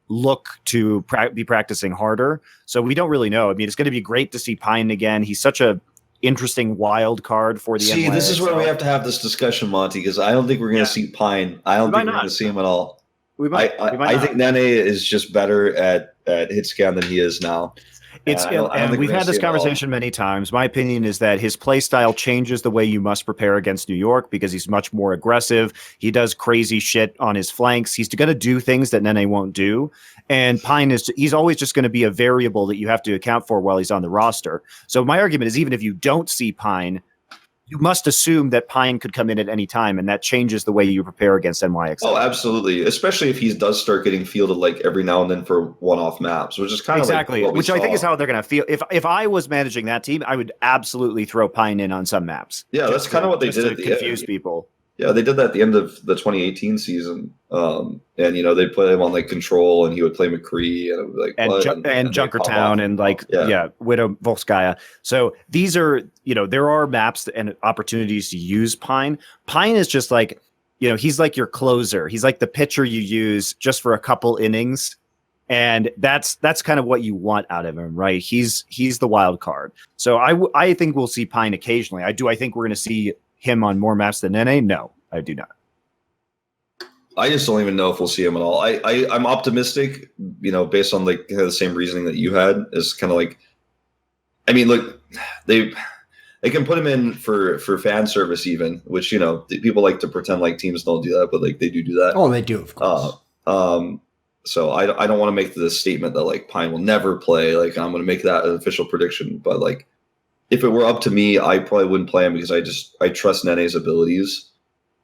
look to be practicing harder. So we don't really know. I mean, it's going to be great to see Pine again. He's such a interesting wild card for the NYXL. This is where we have to have this discussion, Monty, because I don't think we're going to see Pine. I don't think we're going to see him at all. I think Nene is just better at hit scan than he is now. And we've had this conversation many times. My opinion is that his play style changes the way you must prepare against New York because he's much more aggressive. He does crazy shit on his flanks. He's going to do things that Nene won't do. And Pine he's always just going to be a variable that you have to account for while he's on the roster. So my argument is even if you don't see Pine, you must assume that Pine could come in at any time, and that changes the way you prepare against NYXL. Oh, absolutely. Especially if he does start getting fielded like every now and then for one-off maps, which is kind of exactly like which I think is how they're going to feel. If I was managing that team, I would absolutely throw Pine in on some maps. Yeah, that's kind of what they did to confuse people. Yeah, they did that at the end of the 2018 season, and they put him on like Control, and he would play McCree, and it was like and Junkertown, and Widow Volskaya. So these are there are maps and opportunities to use Pine. Pine is just like he's like your closer. He's like the pitcher you use just for a couple innings, and that's kind of what you want out of him, right? He's the wild card. So I think we'll see Pine occasionally. I think we're going to see him on more maps than Nene? No, I do not. I just don't even know if we'll see him at all. I'm optimistic, based on like kind of the same reasoning that you had. Is kind of like, I mean, look, they can put him in for fan service even, which people like to pretend like teams don't do that, but like they do that. Oh, they do, of course. So I don't want to make the statement that like Pine will never play. Like I'm going to make that an official prediction, but like. If it were up to me, I probably wouldn't play him because I trust Nene's abilities.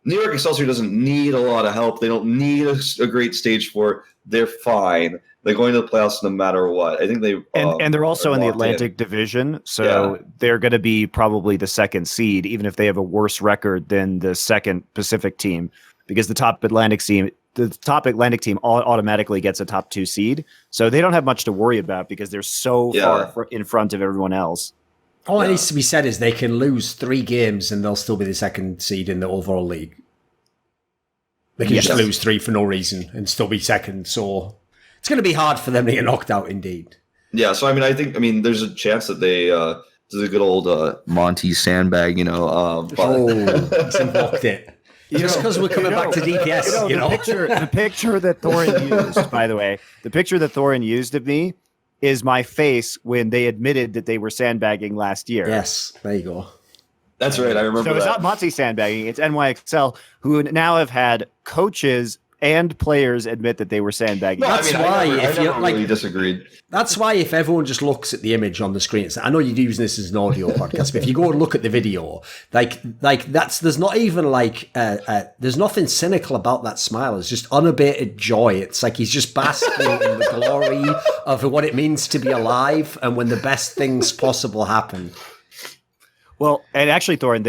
New York Excelsior doesn't need a lot of help. They don't need a great stage four. They're fine. They're going to the playoffs no matter what. I think they and they're also in the Atlantic Division, so they're going to be probably the second seed, even if they have a worse record than the second Pacific team, because the top Atlantic team automatically gets a top 2 seed. So they don't have much to worry about because they're so far in front of everyone else. All that needs to be said is they can lose 3 games and they'll still be the second seed in the overall league. They can just lose 3 for no reason and still be second. So it's going to be hard for them to get knocked out, indeed. Yeah, so I think there's a chance that they do the good old Monty sandbag, he's invoked it. Just because we're coming back to DPS, The picture that Thorin used, by the way, the picture that Thorin used of me is my face when they admitted that they were sandbagging last year. Yes, there you go. That's right. I remember. So it's not Monty sandbagging; it's NYXL, who now have had coaches and players admit that they were sandbagging. No, I never really disagreed. That's why if everyone just looks at the image on the screen, I know you're using this as an audio podcast, but if you go and look at the video, there's not even there's nothing cynical about that smile. It's just unabated joy. It's like he's just basking in the glory of what it means to be alive and when the best things possible happen. Well, and actually, Thorin,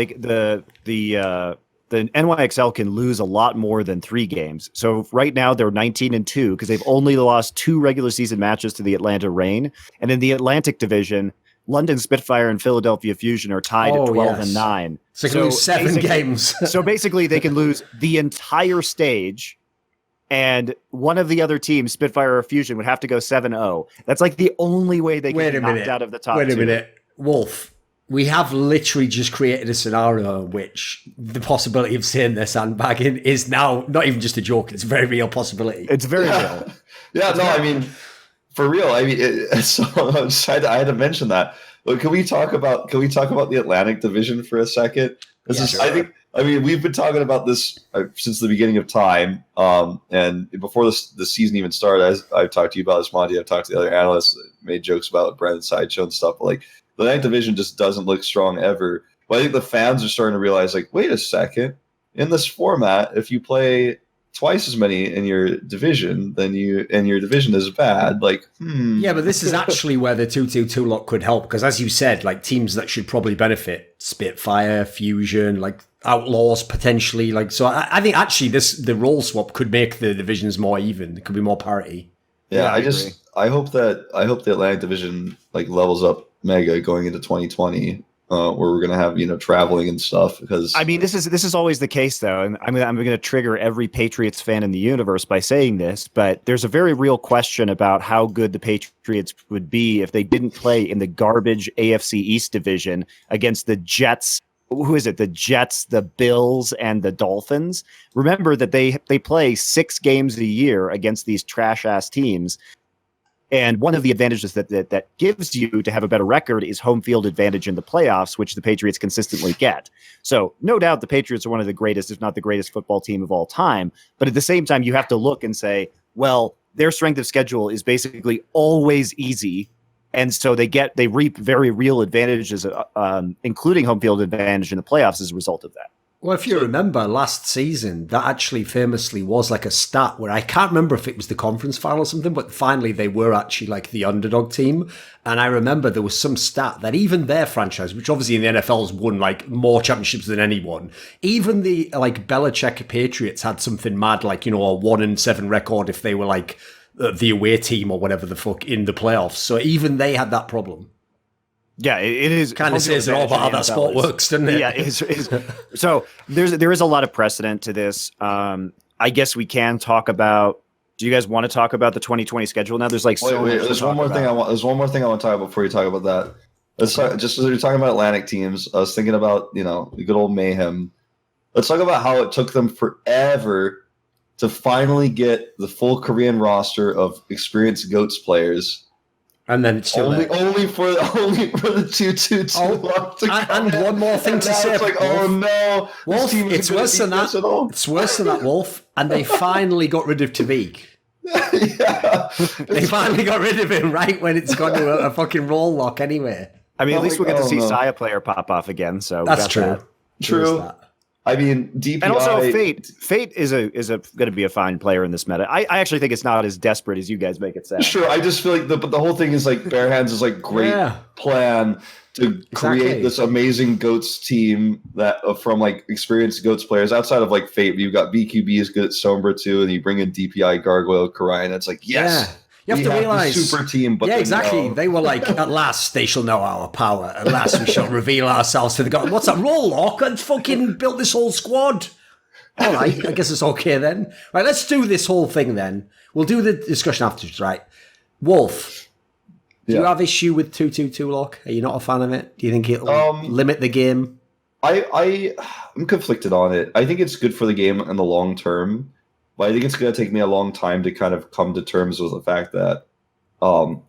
the NYXL can lose a lot more than 3 games. So right now they're 19-2 because they've only lost 2 regular season matches to the Atlanta Reign. And in the Atlantic Division, London Spitfire and Philadelphia Fusion are tied at 12-9. So they can lose 7 games. So basically they can lose the entire stage, and one of the other teams, Spitfire or Fusion, would have to go 7-0. That's like the only way they can get knocked out of the top 2. Wait a minute. Wolf. We have literally just created a scenario in which the possibility of saying they're sandbagging is now not even just a joke. It's a very real possibility. It's very real. I mean, for real. I mean, I had to mention that. But can we talk about the Atlantic Division for a second? Sure. We've been talking about this since the beginning of time. And before the season even started, I've talked to you about this, Monty. I've talked to the other analysts, made jokes about Brandon's Sideshow and stuff. But like, the Atlantic Division just doesn't look strong ever. But I think the fans are starting to realize, like, wait a second. In this format, if you play twice as many in your division, then your division is bad. Like, Yeah, but this is actually where the 2-2-2 lock could help. Because as you said, like teams that should probably benefit, Spitfire, Fusion, like outlaws potentially. Like, so I think actually the role swap could make the divisions more even. It could be more parity. Yeah, I hope the Atlantic Division like levels up mega going into 2020. Where we're gonna have traveling and stuff, because I mean this is always the case though, and I'm gonna trigger every Patriots fan in the universe by saying this, but there's a very real question about how good the Patriots would be if they didn't play in the garbage AFC East division against the Jets. Who is it? The Jets, the Bills, and the Dolphins. Remember that they play 6 games a year against these trash ass teams. And one of the advantages that gives you to have a better record is home field advantage in the playoffs, which the Patriots consistently get. So no doubt the Patriots are one of the greatest, if not the greatest football team of all time. But at the same time, you have to look and say, well, their strength of schedule is basically always easy. And so they reap very real advantages, including home field advantage in the playoffs as a result of that. Well, if you remember last season, that actually famously was like a stat where I can't remember if it was the conference final or something, but finally they were actually like the underdog team. And I remember there was some stat that even their franchise, which obviously in the NFL has won like more championships than anyone, even the like Belichick Patriots had something mad, like, a 1-7 record if they were like the away team or whatever the fuck in the playoffs. So even they had that problem. Yeah, it is kind of says it all about how that sport works, doesn't it? Yeah, so there is a lot of precedent to this. I guess we can talk about. Do you guys want to talk about the 2020 schedule now? There's like there's one more thing I want to talk about before you talk about that. Let's talk, just as you're talking about Atlantic teams, I was thinking about the good old Mayhem. Let's talk about how it took them forever to finally get the full Korean roster of experienced GOATS players. And then it's still only for the 2-2-2. And one more thing to say. It's like, oh no, Wolf, it's worse than that. It's worse than that, Wolf. And they finally got rid of Tavik. Yeah, they finally got rid of him right when it's gone to a fucking roll lock anyway. I mean, at least we get to see Saya player pop off again. So that's true. That. True. I mean, DPI... And also Fate. Fate is going to be a fine player in this meta. I actually think it's not as desperate as you guys make it sound. Sure, I just feel like the whole thing is like Bare Hands is like great plan to create this amazing GOATS team that from like experienced GOATS players outside of like Fate. You've got BQB is good at Sombra too, and you bring in DPI, Gargoyle, Karai, and it's like You have to realize, super team, but exactly. They were like, at last they shall know our power. At last we shall reveal ourselves to the god. What's that? Roll lock and fucking built this whole squad. All right, I guess it's okay then. Right, let's do this whole thing then. We'll do the discussion afterwards, right? Wolf, do you have issue with 2-2-2 lock? Are you not a fan of it? Do you think it'll limit the game? I'm conflicted on it. I think it's good for the game in the long term. But I think it's going to take me a long time to kind of come to terms with the fact that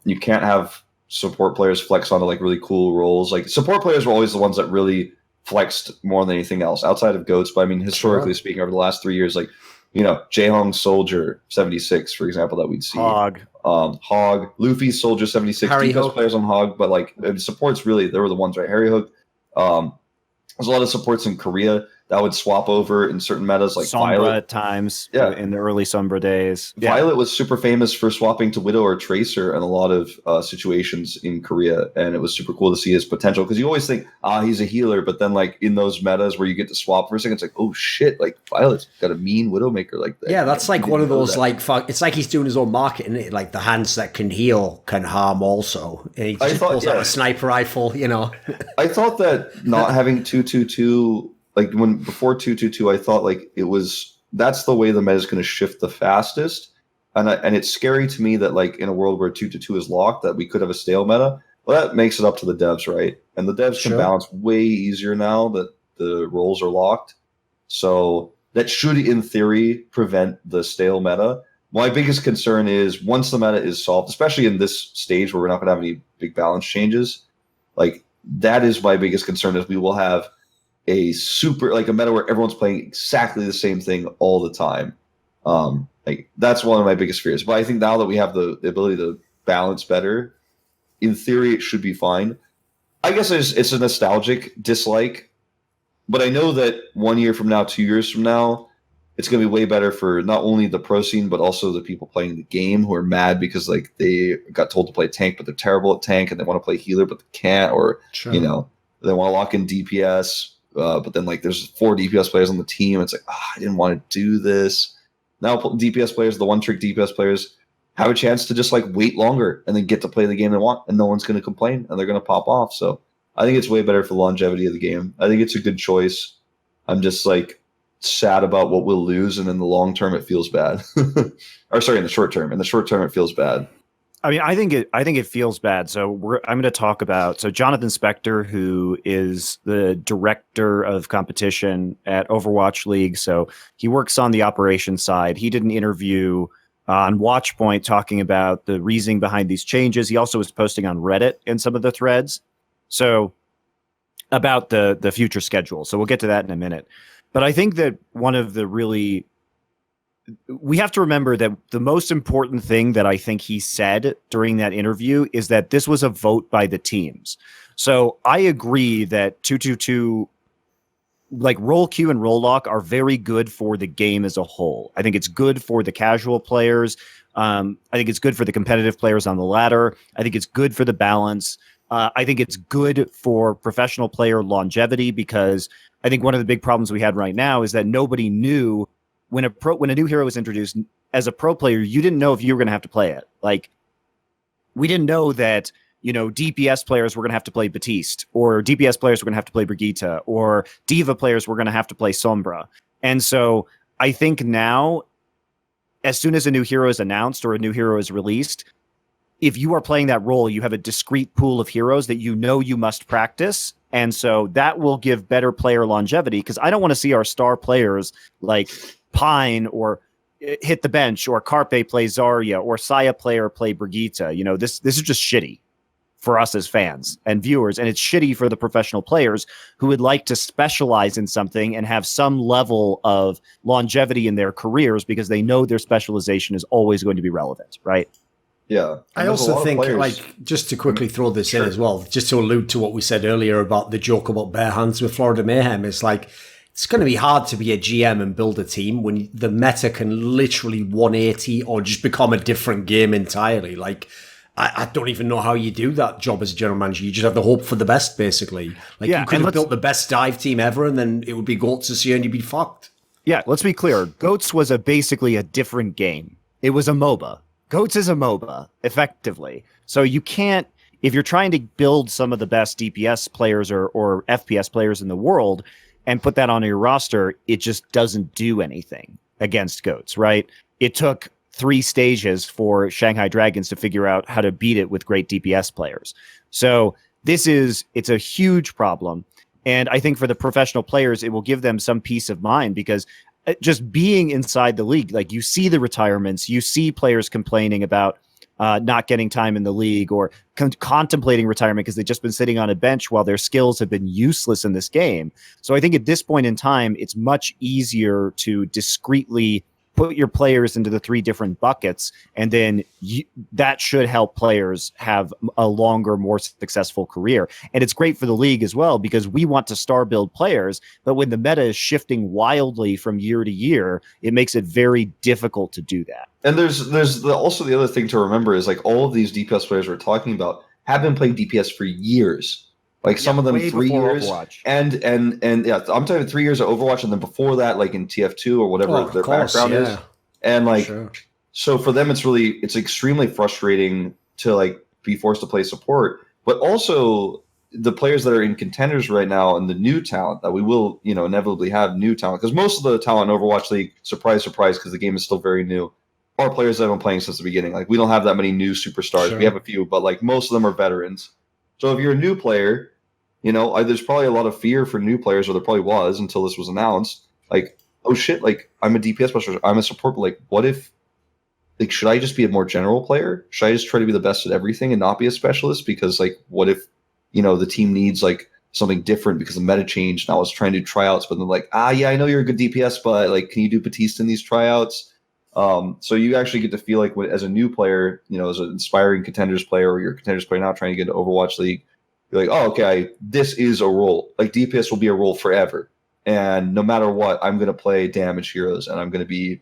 you can't have support players flex onto like really cool roles. Like support players were always the ones that really flexed more than anything else outside of GOATS. But I mean, historically speaking, over the last 3 years, like, Jaehong Soldier 76, for example, that we'd see. Hog, Luffy Soldier 76, defense players on Hog, but like supports really, they were the ones, right? Harry Hook. There's a lot of supports in Korea that would swap over in certain metas, like Sombra Violet at times, in the early Sombra days. Violet was super famous for swapping to Widow or Tracer in a lot of situations in Korea, and it was super cool to see his potential, because you always think, he's a healer, but then like in those metas where you get to swap for a second, it's like, oh shit, like Violet's got a mean Widowmaker like that. Yeah, that's like one of those it's like he's doing his own marketing, isn't it? Like the hands that can heal can harm also. And he just pulls out a sniper rifle, I thought that not having 2-2-2, like before 2-2-2, I thought like that's the way the meta is going to shift the fastest, and it's scary to me that like in a world where 2-2-2 is locked, that we could have a stale meta. Well, that makes it up to the devs, right? And the devs can balance way easier now that the roles are locked. So that should, in theory, prevent the stale meta. My biggest concern is once the meta is solved, especially in this stage where we're not going to have any big balance changes, like that is my biggest concern, is we will have a meta where everyone's playing exactly the same thing all the time. Like that's one of my biggest fears. But I think now that we have the ability to balance better, in theory, it should be fine. I guess it's a nostalgic dislike, but I know that 1 year from now, 2 years from now, it's going to be way better for not only the pro scene, but also the people playing the game who are mad because like they got told to play tank, but they're terrible at tank, and they want to play healer, but they can't, or they want to lock in DPS. but then like there's 4 DPS players on the team. It's like, I didn't want to do this. Now DPS players, the one-trick DPS players, have a chance to just like wait longer and then get to play the game they want, and no one's going to complain and they're going to pop off. So I think it's way better for the longevity of the game. I think it's a good choice. I'm just like sad about what we'll lose, and in the long term it feels bad. Or sorry, in the short term. In the short term it feels bad. I mean, I think it feels bad. So I'm going to talk about Jonathan Spector, who is the director of competition at Overwatch League. So he works on the operations side. He did an interview on Watchpoint talking about the reasoning behind these changes. He also was posting on Reddit in some of the threads. So about the future schedule. So we'll get to that in a minute. But I think that we have to remember that the most important thing that I think he said during that interview is that this was a vote by the teams. So I agree that 222, like role queue and role lock, are very good for the game as a whole. I think it's good for the casual players. I think it's good for the competitive players on the ladder. I think it's good for the balance. I think it's good for professional player longevity, because I think one of the big problems we had right now is that nobody knew when a new hero was introduced. As a pro player, you didn't know if you were going to have to play it. Like, we didn't know that, DPS players were going to have to play Batiste, or DPS players were going to have to play Brigitte, or Diva players were going to have to play Sombra. And so I think now, as soon as a new hero is announced or a new hero is released, if you are playing that role, you have a discrete pool of heroes that you must practice. And so that will give better player longevity, because I don't want to see our star players like Pine or hit the bench, or Carpe play Zarya, or Saya player play Brigitte. This is just shitty for us as fans and viewers, and it's shitty for the professional players who would like to specialize in something and have some level of longevity in their careers, because they know their specialization is always going to be relevant, right? Yeah. I also think, like, just to quickly throw this in as well, just to allude to what we said earlier about the joke about bare hands with Florida Mayhem, it's like, it's going to be hard to be a GM and build a team when the meta can literally 180 or just become a different game entirely. Like, I don't even know how you do that job as a general manager. You just have to hope for the best, basically. Like, you could have built the best dive team ever, and then it would be GOATS this year and you'd be fucked. Yeah, let's be clear. GOATS was basically a different game. It was a MOBA. GOATS is a MOBA, effectively. So you can't, if you're trying to build some of the best DPS players or FPS players in the world and put that on your roster, it just doesn't do anything against GOATS, right? It took 3 stages for Shanghai Dragons to figure out how to beat it with great DPS players. So it's a huge problem. And I think for the professional players, it will give them some peace of mind, because just being inside the league, like, you see the retirements, you see players complaining about not getting time in the league, or contemplating retirement because they've just been sitting on a bench while their skills have been useless in this game. So I think at this point in time, it's much easier to discreetly put your players into the 3 different buckets, and then that should help players have a longer, more successful career. And it's great for the league as well, because we want to star build players, but when the meta is shifting wildly from year to year, it makes it very difficult to do that. And there's also the other thing to remember is, like, all of these DPS players we're talking about have been playing DPS for years. Like, some of them 3 years, Overwatch. and yeah, I'm talking 3 years of Overwatch, and then before that, like in TF2 or whatever their background is, and like, so for them, it's extremely frustrating to like be forced to play support, but also the players that are in contenders right now and the new talent that we will, inevitably have new talent, because most of the talent in Overwatch League, surprise, surprise, because the game is still very new, are players that have been playing since the beginning. Like, we don't have that many new superstars. We have a few, but like most of them are veterans. So if you're a new player, there's probably a lot of fear for new players, or there probably was until this was announced. Like, oh shit, like, I'm a DPS specialist, I'm a support, but like, what if, like, should I just be a more general player? Should I just try to be the best at everything and not be a specialist? Because, like, what if, the team needs like something different because the meta changed and I was trying to do tryouts, but then like, yeah, I know you're a good DPS, but like, can you do Batiste in these tryouts? So you actually get to feel like, as a new player, as an inspiring contenders player, or you're a contenders player now trying to get into Overwatch League, you're like, oh, okay, this is a role. Like, DPS will be a role forever. And no matter what, I'm going to play damage heroes, and I'm going to be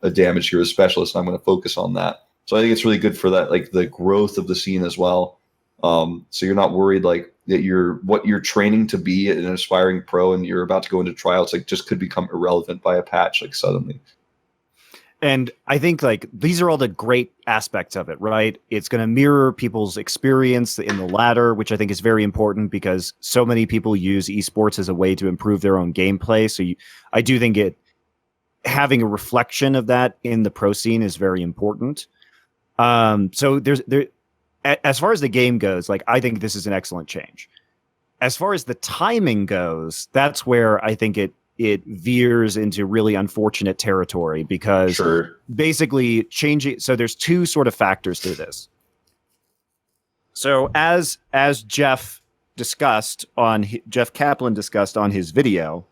a damage hero specialist, and I'm going to focus on that. So I think it's really good for that, like, the growth of the scene as well. So you're not worried, like, that what you're training to be an aspiring pro and you're about to go into tryouts, like just could become irrelevant by a patch, like suddenly. And I think like these are all the great aspects of it, right? It's going to mirror people's experience in the ladder, which I think is very important because so many people use esports as a way to improve their own gameplay. So I do think having a reflection of that in the pro scene is very important. So as far as the game goes, like I think this is an excellent change. As far as the timing goes, that's where I think it veers into really unfortunate territory because basically changing. So there's two sort of factors to this. So as Jeff Kaplan discussed on his video,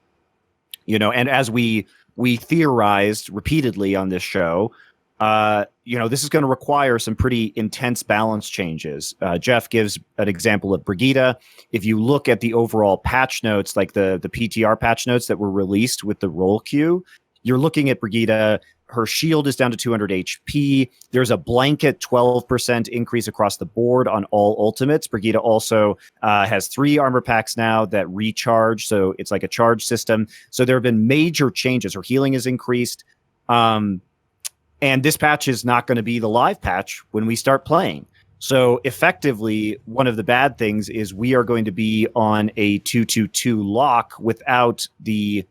and as we theorized repeatedly on this show, this is going to require some pretty intense balance changes. Jeff gives an example of Brigitte. If you look at the overall patch notes, like the PTR patch notes that were released with the role queue, you're looking at Brigitte. Her shield is down to 200 HP. There's a blanket 12% increase across the board on all ultimates. Brigitte also has 3 armor packs now that recharge. So it's like a charge system. So there have been major changes. Her healing is increased. And this patch is not going to be the live patch when we start playing. So effectively, one of the bad things is we are going to be on a 2-2-2 lock without the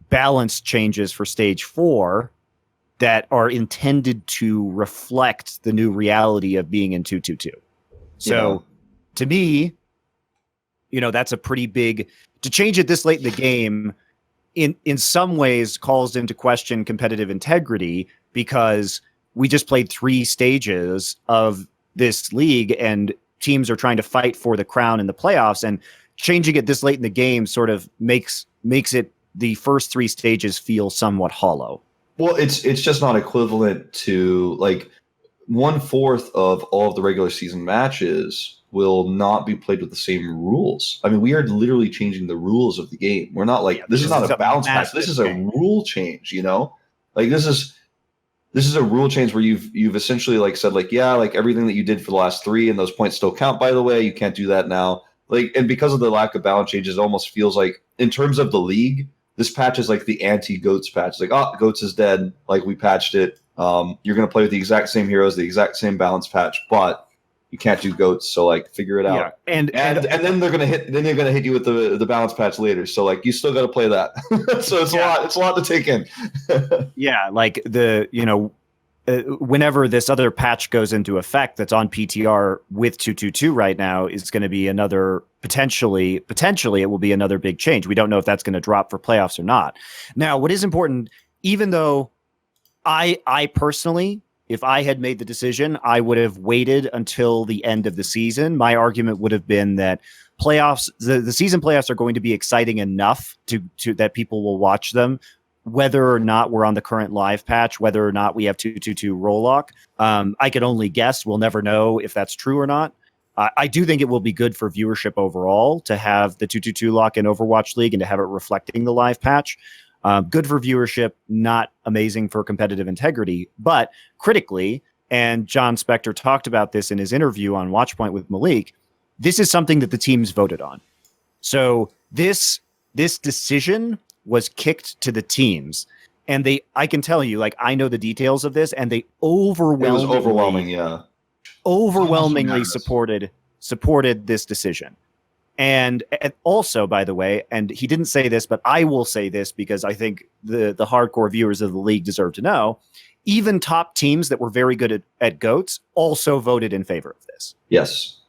balance changes for stage 4 that are intended to reflect the new reality of being in 2-2-2. So to me, that's a pretty big, to change it this late in the game, in some ways calls into question competitive integrity, because we just played 3 stages of this league and teams are trying to fight for the crown in the playoffs, and changing it this late in the game sort of makes it the first 3 stages feel somewhat hollow. Well, it's just not equivalent to like 1/4 of all of the regular season matches will not be played with the same rules. I mean, we are literally changing the rules of the game. We're not like, this is not a balance match. This is a rule change, like this is a rule change where you've essentially like said like, yeah, like everything that you did for the last 3 and those points still count, by the way, you can't do that now. Like, and because of the lack of balance changes, it almost feels like in terms of the league, this patch is like the anti-Goats patch. It's like, oh, Goats is dead. Like we patched it. You're going to play with the exact same heroes, the exact same balance patch, but you can't do Goats. So like figure it out. Yeah. And then they're going to hit you with the balance patch later. So like, you still got to play that. So it's a lot to take in. Yeah. Like whenever this other patch goes into effect that's on PTR with 2-2-2 right now is going to be another potentially it will be another big change. We don't know if that's going to drop for playoffs or not. Now, what is important, even though I personally, if I had made the decision, I would have waited until the end of the season. My argument would have been that playoffs, the season playoffs are going to be exciting enough to that people will watch them, whether or not we're on the current live patch, whether or not we have 2-2-2 roll lock. I could only guess. We'll never know if that's true or not. I do think it will be good for viewership overall to have the 2-2-2 lock in Overwatch League and to have it reflecting the live patch. Good for viewership, not amazing for competitive integrity. But critically, and John Spector talked about this in his interview on Watchpoint with Malik, this is something that the teams voted on. So this decision was kicked to the teams. And I can tell you, like, I know the details of this, and they overwhelmingly supported this decision. And also, by the way, and he didn't say this, but I will say this because I think the hardcore viewers of the league deserve to know, even top teams that were very good at GOATs also voted in favor of this. Yes.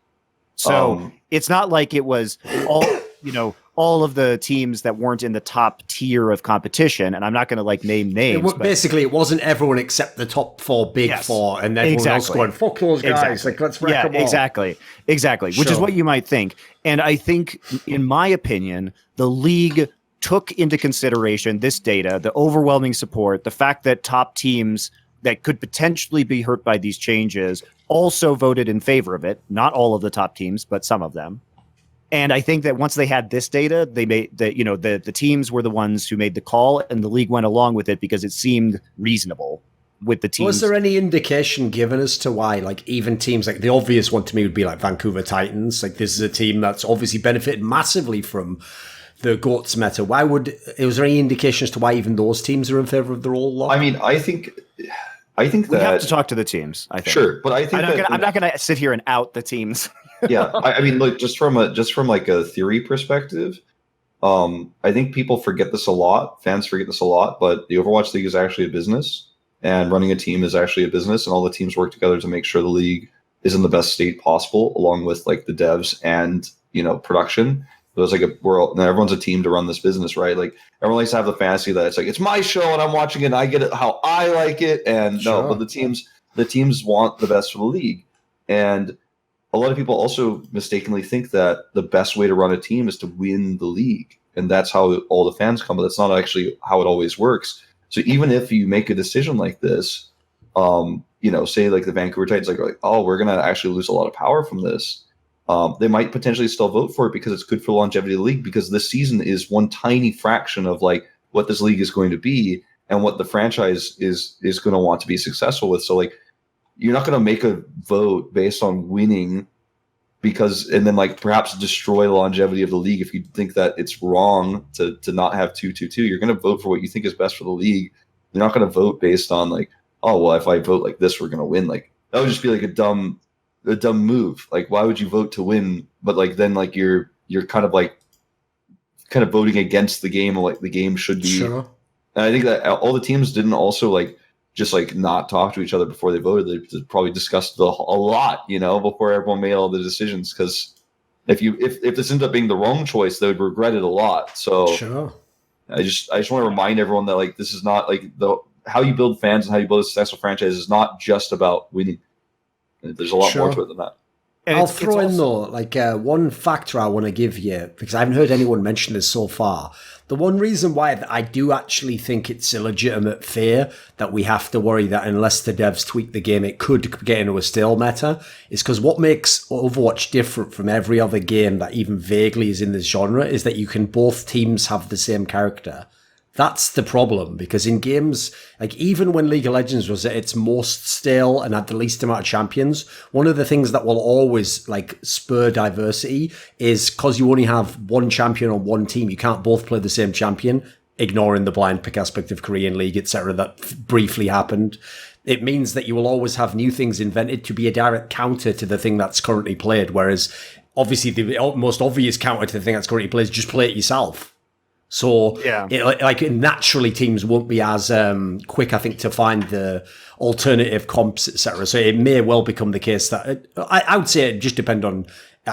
So it's not like it was all of the teams that weren't in the top tier of competition, and I'm not going to like name names. Basically, it wasn't everyone except the top 4 big 4, and then everyone else going, fuck those guys, exactly. like, let's wreck them all. Exactly, Sure. which is what you might think. And I think, in my opinion, the league took into consideration this data, the overwhelming support, the fact that top teams that could potentially be hurt by these changes also voted in favor of it. Not all of the top teams, but some of them. And I think that once they had this data, they made the teams were the ones who made the call, and the league went along with it because it seemed reasonable. with the teams. Was there any indication given as to why, like, even teams, like, the obvious one to me would be, like, Vancouver Titans. Like, this is a team that's obviously benefited massively from the GOATS meta. Was there any indication as to why even those teams are in favor of the role lock? I mean, I think that we have to talk to the teams. I think. Sure, but I think I'm not going to sit here and out the teams. Yeah, I mean, look, just from like a theory perspective, I think people forget this a lot. Fans forget this a lot, but the Overwatch League is actually a business, and running a team is actually a business, and all the teams work together to make sure the league is in the best state possible, along with like the devs and production. So it's like everyone's a team to run this business, right? Like everyone likes to have the fantasy that it's like it's my show and I'm watching it and I get it how I like it, and sure. No, but the teams want the best for the league, and a lot of people also mistakenly think that the best way to run a team is to win the league, and that's how all the fans come. But that's not actually how it always works. So even if you make a decision like this, say like the Vancouver Titans, like, oh, we're gonna actually lose a lot of power from this. They might potentially still vote for it because it's good for the longevity of the league. Because this season is one tiny fraction of like what this league is going to be and what the franchise is going to want to be successful with. So like, you're not going to make a vote based on winning and then like perhaps destroy the longevity of the league if you think that it's wrong to not have 2-2-2. You're going to vote for what you think is best for the league. You're not going to vote based on like, oh, well, if I vote like this, we're going to win. Like that would just be like a dumb move. Like, why would you vote to win? But like, then like you're kind of voting against the game, or like the game should be. Sure. And I think that all the teams didn't also like just like not talk to each other before they voted. They probably discussed a lot, before everyone made all the decisions. Because if this ends up being the wrong choice, they would regret it a lot. So sure. I just want to remind everyone that like this is not like how you build fans and how you build a successful franchise is not just about winning. There's a lot more to it than that. And I'll throw in though, like one factor I want to give you, because I haven't heard anyone mention this so far. The one reason why I do actually think it's a legitimate fear that we have to worry that unless the devs tweak the game, it could get into a stale meta, is because what makes Overwatch different from every other game that even vaguely is in this genre is that both teams have the same character. That's the problem, because in games, like even when League of Legends was at its most stale and had the least amount of champions, one of the things that will always like spur diversity is because you only have one champion on one team, you can't both play the same champion, ignoring the blind pick aspect of Korean League, etc. that briefly happened. It means that you will always have new things invented to be a direct counter to the thing that's currently played, whereas obviously the most obvious counter to the thing that's currently played is just play it yourself. So naturally teams won't be as quick, I think, to find the alternative comps, etc. So it may well become the case that I would say it just depend on,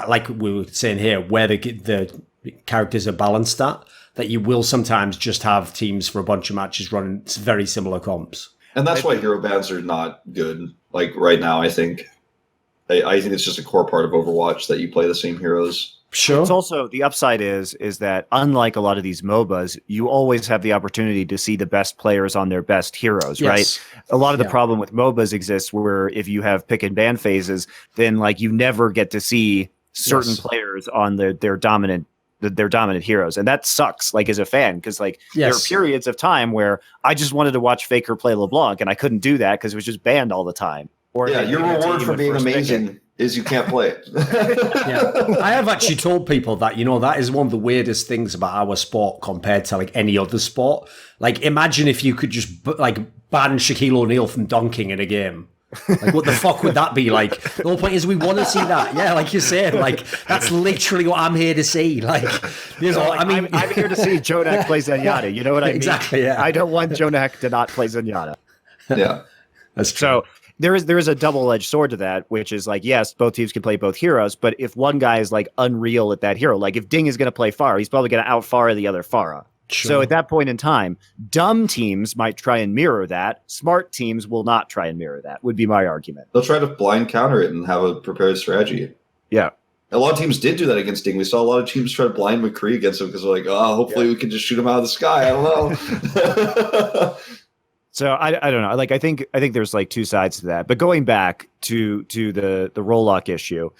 like we were saying here, where the characters are balanced at, that you will sometimes just have teams for a bunch of matches running very similar comps. And that's why hero bans are not good. Like right now, I think it's just a core part of Overwatch that you play the same heroes. Sure. It's also the upside is that unlike a lot of these MOBAs, you always have the opportunity to see the best players on their best heroes, yes. Right? A lot of the problem with MOBAs exists where if you have pick and ban phases, then like you never get to see certain players on their dominant heroes, and that sucks. Like as a fan, because like there are periods of time where I just wanted to watch Faker play LeBlanc, and I couldn't do that because it was just banned all the time. Or your reward for being amazing is you can't play it. I have actually told people that, that is one of the weirdest things about our sport compared to like any other sport. Like imagine if you could just like ban Shaquille O'Neal from dunking in a game. Like what the fuck would that be like? The whole point is we want to see that. Yeah, like you said, like that's literally what I'm here to see. Like, I'm here to see Jonak play Zenyatta. You know what I mean? Exactly. Yeah. I don't want Jonak to not play Zenyatta. Yeah, that's true. So there is a double-edged sword to that, which is like, yes, both teams can play both heroes, but if one guy is like unreal at that hero, like if Ding is going to play Farah, he's probably going to out-Farah the other Farah. Sure. So at that point in time, dumb teams might try and mirror that. Smart teams will not try and mirror that, would be my argument. They'll try to blind counter it and have a prepared strategy. Yeah. A lot of teams did do that against Ding. We saw a lot of teams try to blind McCree against him because they're like, oh, hopefully we can just shoot him out of the sky. I don't know. So I don't know. Like I think there's like two sides to that. But going back to the roll lock issue,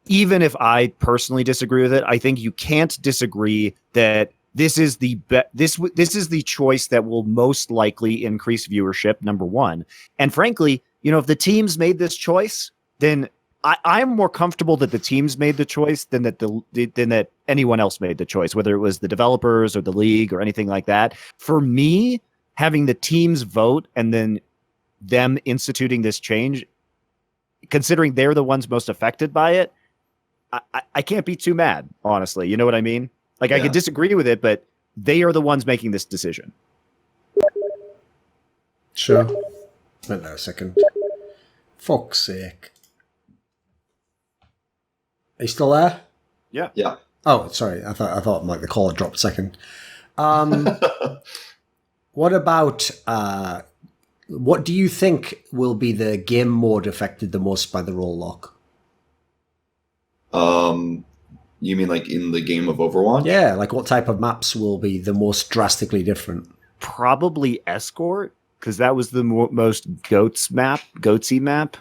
even if I personally disagree with it, I think you can't disagree that this is the this is the choice that will most likely increase viewership, number one. And frankly, if the teams made this choice, then I'm more comfortable that the teams made the choice than that anyone else made the choice, whether it was the developers or the league or anything like that. For me, having the teams vote and then them instituting this change, considering they're the ones most affected by it, I can't be too mad, honestly. You know what I mean? Like, I could disagree with it, but they are the ones making this decision. Sure. Wait there a second. Fuck's sake. Are you still there? Yeah. Yeah. Oh, sorry. I thought like the caller dropped a second. What about what do you think will be the game mode affected the most by the role lock? You mean like in the game of Overwatch? Yeah, like what type of maps will be the most drastically different? Probably Escort, because that was the most goatsy map.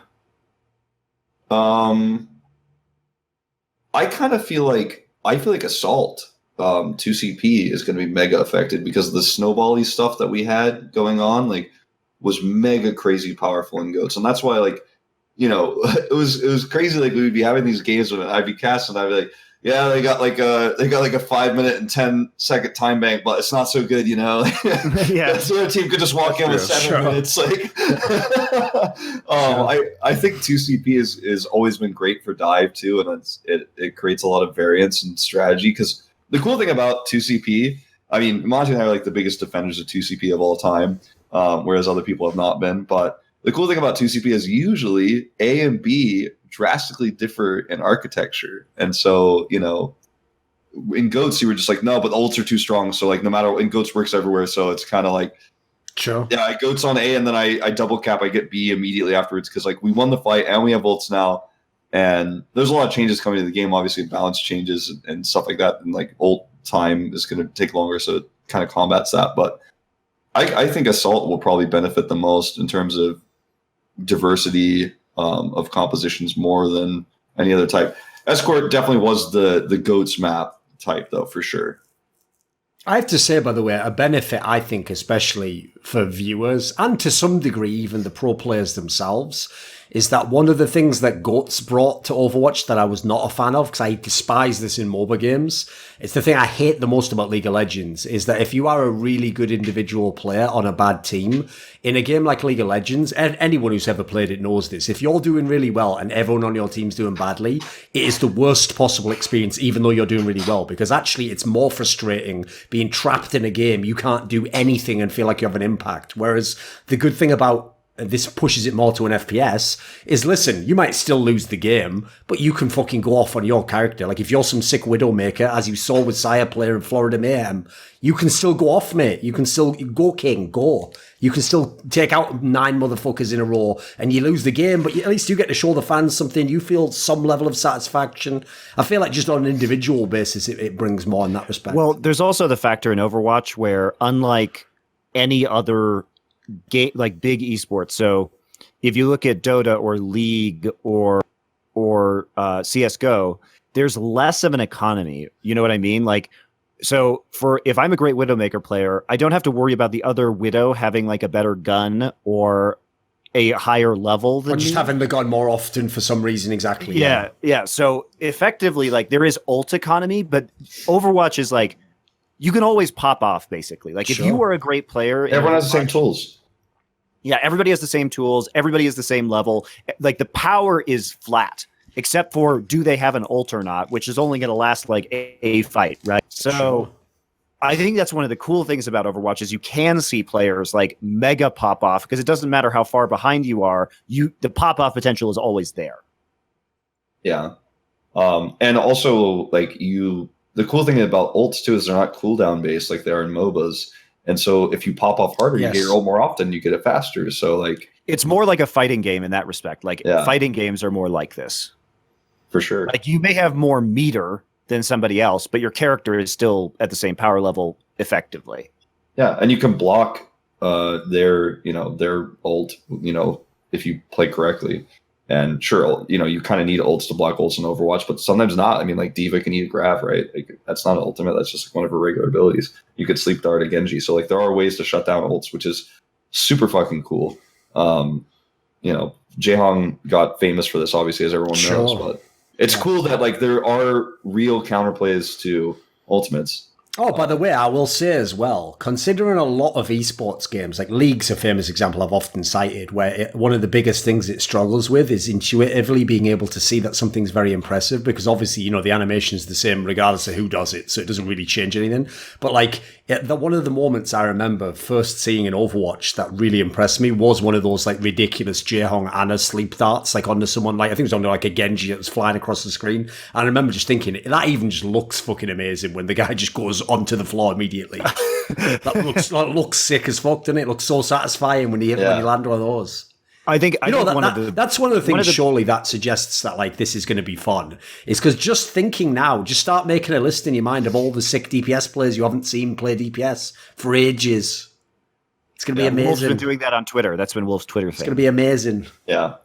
I kind of feel like Assault 2CP is going to be mega affected because the snowbally stuff that we had going on was mega crazy powerful in goats, and that's why it was crazy. Like, we would be having these games with I'd be casting, I'd be like, yeah, they got like a 5 minute and 10-second time bank, but it's not so good, Yeah, so their team could just walk in with 7 minutes. I think 2CP is always been great for dive too, and it creates a lot of variance and strategy. Because the cool thing about 2CP, I mean, Monty and I are like the biggest defenders of 2CP of all time, whereas other people have not been. But the cool thing about 2CP is usually A and B drastically differ in architecture. And so, in GOATs, you were just like, no, but the ults are too strong. So, no matter, in GOATs works everywhere. So it's kind of like, sure. Yeah, I GOATs on A and then I double cap, I get B immediately afterwards because, we won the fight and we have ults now. And there's a lot of changes coming to the game. Obviously, balance changes and stuff like that. And, ult time is going to take longer. So it kind of combats that. But I think Assault will probably benefit the most in terms of diversity of compositions more than any other type. Escort definitely was the GOATs map type, though, for sure. I have to say, by the way, a benefit, I think, especially for viewers and to some degree even the pro players themselves, is that one of the things that GOATs brought to Overwatch that I was not a fan of, because I despise this in MOBA games, it's the thing I hate the most about League of Legends, is that if you are a really good individual player on a bad team, in a game like League of Legends, and anyone who's ever played it knows this, if you're doing really well and everyone on your team's doing badly, it is the worst possible experience, even though you're doing really well, because actually it's more frustrating being trapped in a game. You can't do anything and feel like you have an impact. Whereas the good thing about this pushes it more to an FPS, is listen, you might still lose the game, but you can fucking go off on your character. Like, if you're some sick Widowmaker, as you saw with Sire Player in Florida Mayhem, you can still go off, mate. You can still go king, go. You can still take out 9 motherfuckers in a row, and you lose the game, but at least you get to show the fans something. You feel some level of satisfaction. I feel like just on an individual basis, it brings more in that respect. Well, there's also the factor in Overwatch where, unlike any other game, like big esports. So if you look at Dota or League or CSGO, there's less of an economy. You know what I mean? So if I'm a great Widowmaker player, I don't have to worry about the other Widow having a better gun or a higher level than or just me. Having the gun more often for some reason. Exactly. Yeah. So effectively, there is ult economy, but Overwatch is you can always pop off, basically. If you are a great player... Everyone has the same tools. Yeah, everybody has the same tools. Everybody is the same level. The power is flat, except for do they have an ult or not, which is only going to last a fight, right? So sure. I think that's one of the cool things about Overwatch is you can see players mega pop off because it doesn't matter how far behind you are. The pop off potential is always there. Yeah. And also, the cool thing about ults too is they're not cooldown based like they are in MOBAs, and so if you pop off harder, yes. You get your ult more often, you get it faster. So it's more like a fighting game in that respect. Fighting games are more like this, for sure. You may have more meter than somebody else, but your character is still at the same power level effectively. Yeah, and you can block their ult, if you play correctly. And sure, you kind of need ults to block ults in Overwatch, but sometimes not. I mean, like D.Va can eat a grab, right? Like that's not an ultimate. That's just like one of her regular abilities. You could sleep dart a Genji. So like there are ways to shut down ults, which is super fucking cool. Jaehong got famous for this, obviously, as everyone knows, but it's cool that like there are real counterplays to ultimates. Oh, by the way, I will say as well, considering a lot of esports games, like League's a famous example I've often cited, where one of the biggest things it struggles with is intuitively being able to see that something's very impressive, because obviously, the animation is the same regardless of who does it, so it doesn't really change anything. But like, one of the moments I remember first seeing in Overwatch that really impressed me was one of those like ridiculous Jaehong Ana sleep darts, like onto someone, like I think it was under like a Genji that was flying across the screen. And I remember just thinking, that even just looks fucking amazing when the guy just goes onto the floor immediately. that looks sick as fuck, doesn't it? It looks so satisfying when you land one of those. I think that's one of the things. Surely that suggests that like this is going to be fun. Is because just thinking now, just start making a list in your mind of all the sick DPS players you haven't seen play DPS for ages. It's going to be amazing. Wolf's been doing that on Twitter. That's been Wolf's Twitter thing. It's going to be amazing. Yeah,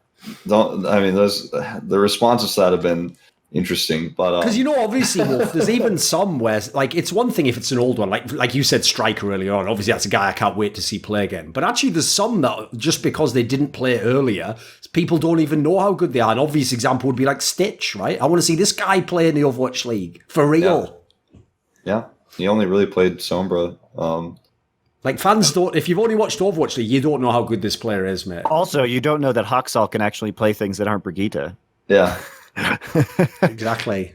the responses to that have been interesting, but because obviously, Wolf, there's even some where like it's one thing if it's an old one, like you said, Striker earlier on. Obviously, that's a guy I can't wait to see play again. But actually, there's some that just because they didn't play earlier, people don't even know how good they are. An obvious example would be like Stitch, right? I want to see this guy play in the Overwatch League for real. Yeah, he only really played Sombra. Like fans don't. If you've only watched Overwatch League, you don't know how good this player is, mate. Also, you don't know that Haksal can actually play things that aren't Brigitte. Yeah. Exactly.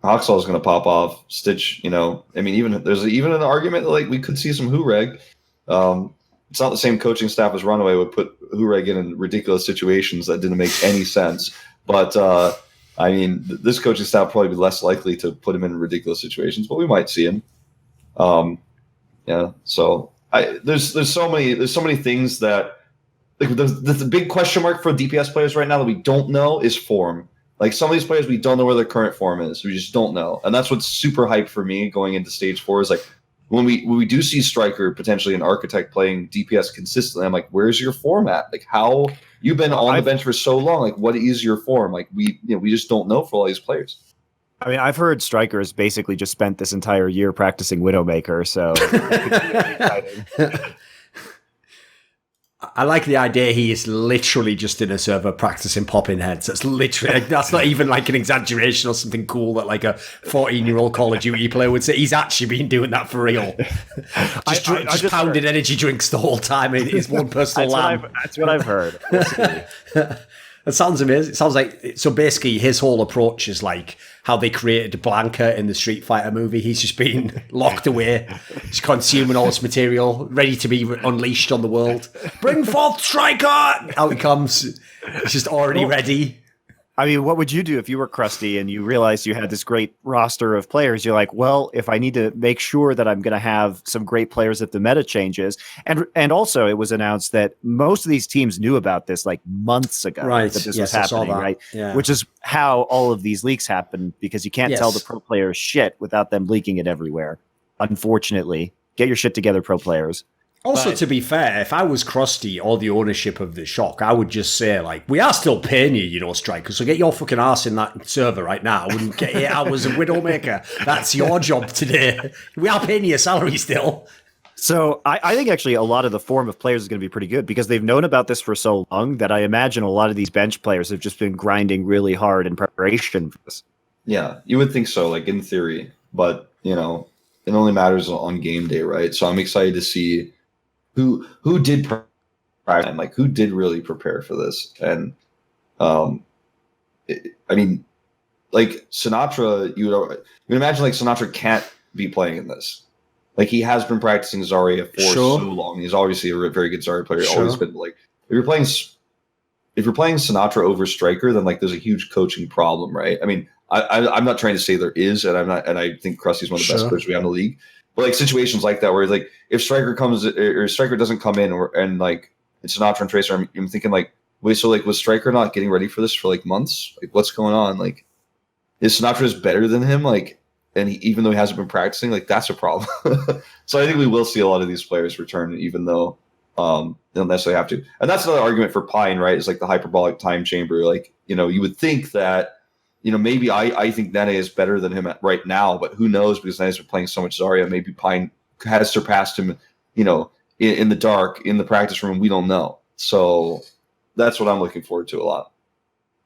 Haksal is going to pop off. Stitch, there's even an argument that like we could see some Hureg. It's not the same coaching staff as Runaway would put Hureg in ridiculous situations that didn't make any sense. But this coaching staff would probably be less likely to put him in ridiculous situations, but we might see him. So there's so many things that like the big question mark for DPS players right now that we don't know is form. Like some of these players, we don't know where their current form is. We just don't know, and that's what's super hype for me going into stage 4. Is like when we do see Striker potentially an Architect playing DPS consistently. I'm like, where's your form at? Like how you've been on the bench for so long. Like what is your form? Like we just don't know for all these players. I mean, I've heard Strikers basically just spent this entire year practicing Widowmaker, so I like the idea he is literally just in a server practicing popping heads. That's literally, that's not even like an exaggeration or something cool that like a 14-year-old Call of Duty player would say. He's actually been doing that for real. just pounding energy drinks the whole time in his one personal lab. That's what I've heard. That sounds amazing. It sounds like, so basically his whole approach is like how they created Blanca in the Street Fighter movie. He's just been locked away, just consuming all this material, ready to be unleashed on the world. Bring forth Striker! Out he comes. He's just already ready. I mean, what would you do if you were Krusty and you realized you had this great roster of players? You're like, well, if I need to make sure that I'm going to have some great players if the meta changes. And also it was announced that most of these teams knew about this like months ago, right? That this was happening, right? Yeah. Which is how all of these leaks happen, because you can't tell the pro players shit without them leaking it everywhere. Unfortunately, get your shit together, pro players. Also, to be fair, if I was Krusty or the ownership of the Shock, I would just say, like, we are still paying you, Striker, so get your fucking ass in that server right now and get 8 hours of Widowmaker. That's your job today. We are paying you a salary still. So I think actually a lot of the form of players is going to be pretty good because they've known about this for so long that I imagine a lot of these bench players have just been grinding really hard in preparation for this. Yeah, you would think so, like in theory, but, it only matters on game day, right? So I'm excited to see who did prepare and like who did really prepare for this. And like Sinatra, you would imagine like Sinatra can't be playing in this. Like he has been practicing Zarya for so long. He's obviously a very good Zarya player. Always been like if you're playing Sinatra over Striker, then like there's a huge coaching problem, right? I mean, I'm not trying to say there is, and I think Krusty's one of the best players we have in the league. But like situations like that where like if Striker comes or Striker doesn't come in and like it's Sinatra and Tracer, I'm thinking like, wait, so like was Striker not getting ready for this for like months? Like what's going on? Like is Sinatra better than him? Like, and even though he hasn't been practicing, like that's a problem. So I think we will see a lot of these players return, even though They don't necessarily have to. And that's another argument for Pine, right? It's like the hyperbolic time chamber. Like, you would think that, maybe I think Nene is better than him right now, but who knows, because Nene's been playing so much Zarya. Maybe Pine has surpassed him, in the dark, in the practice room. We don't know. So that's what I'm looking forward to a lot.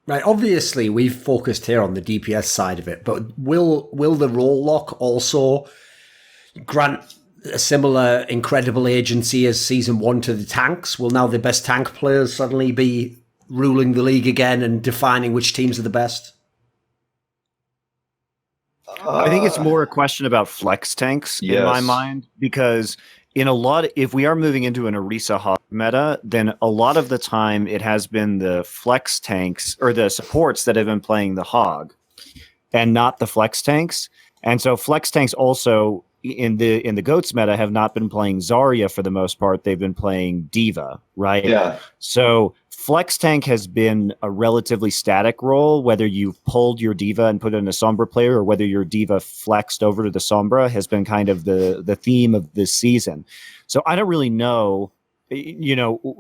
Right, obviously we've focused here on the DPS side of it, but will the role lock also grant a similar incredible agency as Season 1 to the tanks? Will now the best tank players suddenly be ruling the league again and defining which teams are the best? I think it's more a question about flex tanks in my mind, because if we are moving into an Orisa Hog meta, then a lot of the time it has been the flex tanks or the supports that have been playing the Hog and not the flex tanks. And so flex tanks also in the GOATS meta have not been playing Zarya for the most part. They've been playing Diva, right? Yeah. So flex tank has been a relatively static role, whether you've pulled your Diva and put in a Sombra player or whether your Diva flexed over to the Sombra has been kind of the theme of this season. So I don't really know.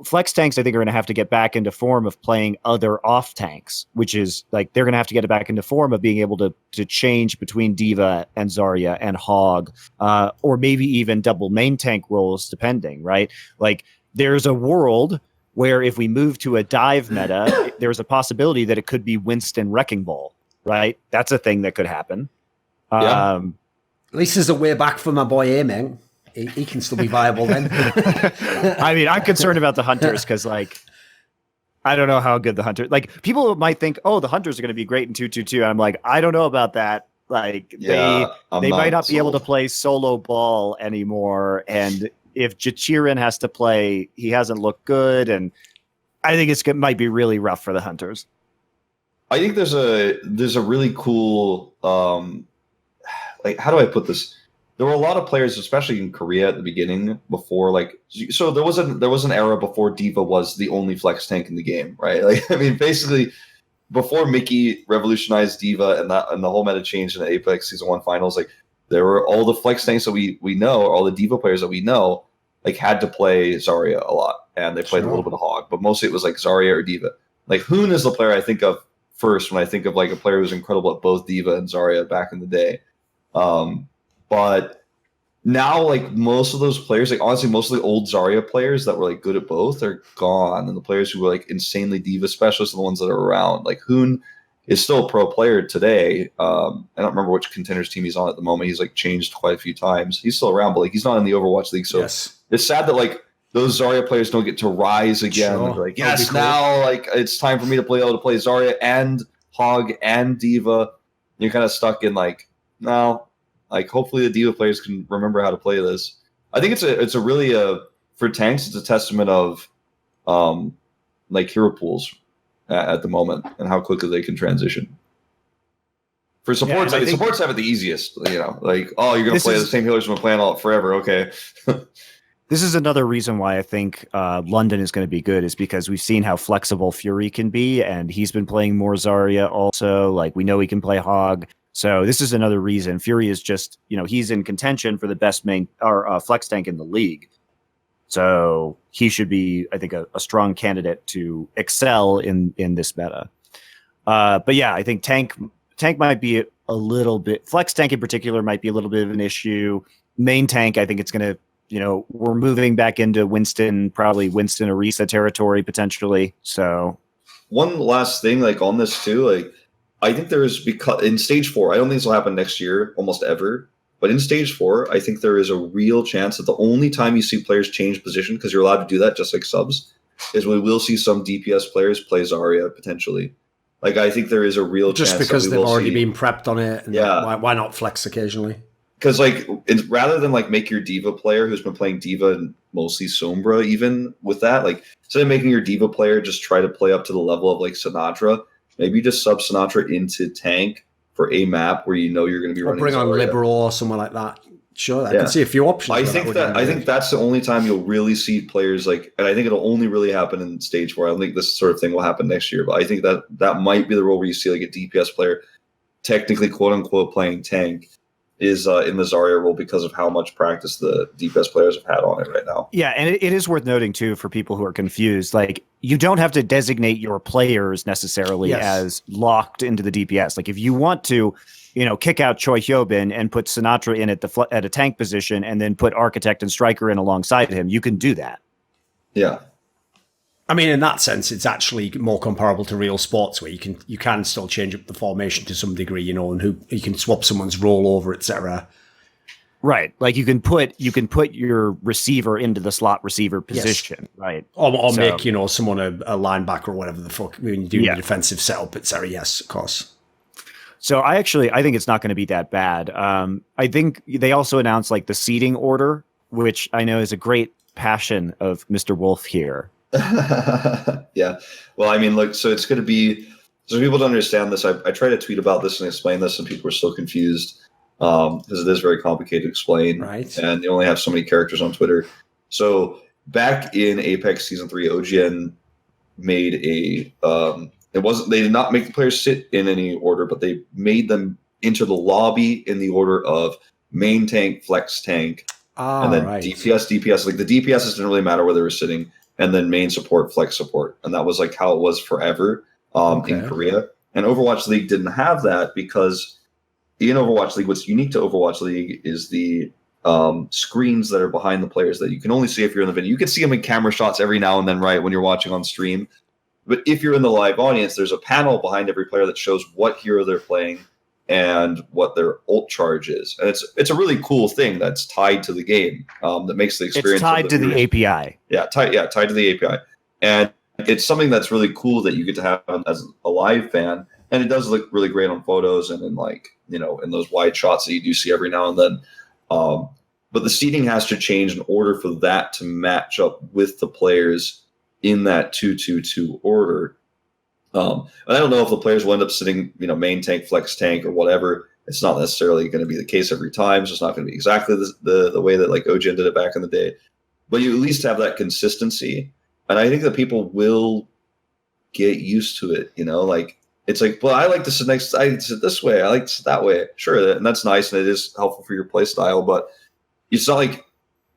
Flex tanks, I think, are going to have to get back into form of playing other off tanks, which is like they're going to have to get it back into form of being able to change between Diva and Zarya and Hog, or maybe even double main tank roles, depending, right? Like there's a world where if we move to a dive meta, there's a possibility that it could be Winston Wrecking Ball, right? That's a thing that could happen. At least there's a way back for my boy Aiming. He can still be viable then. I mean, I'm concerned about the Hunters because, I don't know how good the Hunter. People might think, oh, the Hunters are going to be great in 2-2-2. I'm like, I don't know about that. They might not be able to play solo ball anymore, and if Jachirin has to play, he hasn't looked good, and I think it might be really rough for the Hunters. I think there's a really cool how do I put this? There were a lot of players, especially in Korea at the beginning, before so there was an era before Diva was the only flex tank in the game, right? Basically before Mickey revolutionized Diva and the whole meta changed in the Apex Season 1 finals, there were all the flex tanks that we know, or all the Diva players that we know, had to play Zarya a lot, and they played a little bit of Hog, but mostly it was Zarya or Diva. Hoon is the player I think of first when I think of a player who was incredible at both Diva and Zarya back in the day. But now, most of those players, honestly, most of the old Zarya players that were good at both are gone, and the players who were insanely Diva specialists are the ones that are around. Hoon is still a pro player today. I don't remember which contenders team he's on at the moment. He's changed quite a few times. He's still around, but he's not in the Overwatch League. So It's sad that those Zarya players don't get to rise again. Sure. Yes, cool. Now it's time for me to be able to play Zarya and Hog and Diva. You're kind of stuck in no. Hopefully the Diva players can remember how to play this. I think it's a really for tanks, it's a testament of hero pools at the moment and how quickly they can transition. For supports, supports have it the easiest. You're going to play the same healers from playing all forever. Okay. This is another reason why I think London is going to be good, is because we've seen how flexible Fury can be, and he's been playing more Zarya also. We know he can play Hog. So this is another reason. Fury is just, he's in contention for the best main or flex tank in the league. So he should be, I think, a strong candidate to excel in this meta. But yeah, I think tank might be a little bit, flex tank in particular might be a little bit of an issue. Main tank, I think it's going to, we're moving back into probably Winston Orisa territory potentially. So one last thing, on this too, I think because in Stage 4, I don't think this will happen next year almost ever, but in Stage 4, I think there is a real chance that the only time you see players change position, because you're allowed to do that just like subs, is we will see some DPS players play Zarya potentially. I think there is a real chance. Just because they've already been prepped on it. And why not flex occasionally? Because rather than make your Diva player who's been playing Diva and mostly Sombra, even with that, instead of making your Diva player just try to play up to the level of Sinatra, maybe you just sub Sinatra into tank for a map where you're going to be running. Or bring on Libero or someone like that. Sure, I can see a few options. I think that's the only time you'll really see players and I think it'll only really happen in Stage 4. I don't think this sort of thing will happen next year, but I think that might be the role where you see a DPS player technically quote unquote playing tank. is in the Zarya role because of how much practice the DPS players have had on it right now. Yeah, and it is worth noting too for people who are confused. Like, you don't have to designate your players necessarily as locked into the DPS. Like, if you want to, kick out Choi Hyobin and put Sinatra in at a tank position, and then put Architect and Striker in alongside him, you can do that. Yeah. I mean, in that sense, it's actually more comparable to real sports, where you can still change up the formation to some degree, and who you can swap someone's role over, etc. Right, like you can put your receiver into the slot receiver position, right? Or make someone a linebacker or whatever the fuck when you do the defensive setup, etc. Yes, of course. So I think it's not going to be that bad. I think they also announced like the seating order, which I know is a great passion of Mr. Wolf here. Yeah. Well, I mean, look, so it's going to be, so people don't understand this. I tried to tweet about this and explain this, and people are still confused because it is very complicated to explain. Right. And they only have so many characters on Twitter. So back in Apex Season 3, OGN made they did not make the players sit in any order, but they made them enter the lobby in the order of main tank, flex tank, and then DPS. Like, the DPSs didn't really matter where they were sitting. And then main support, flex support. And that was like how it was forever in Korea. And Overwatch League didn't have that because in Overwatch League, what's unique to Overwatch League is the screens that are behind the players that you can only see if you're in the video. You can see them in camera shots every now and then, right, when you're watching on stream. But if you're in the live audience, there's a panel behind every player that shows what hero they're playing and what their ult charge is. And it's a really cool thing that's tied to the game that makes the experience. It's tied to the API. Yeah, tied to the API. And it's something that's really cool that you get to have as a live fan. And it does look really great on photos and in in those wide shots that you do see every now and then. But the seating has to change in order for that to match up with the players in that 2-2-2 order. And I don't know if the players will end up sitting, main tank, flex tank, or whatever. It's not necessarily going to be the case every time. So it's not going to be exactly the way that like OGN did it back in the day. But you at least have that consistency. And I think that people will get used to it. Like, it's like, well, I like to sit this way. I like to sit that way. Sure. And that's nice. And it is helpful for your play style. But it's not like,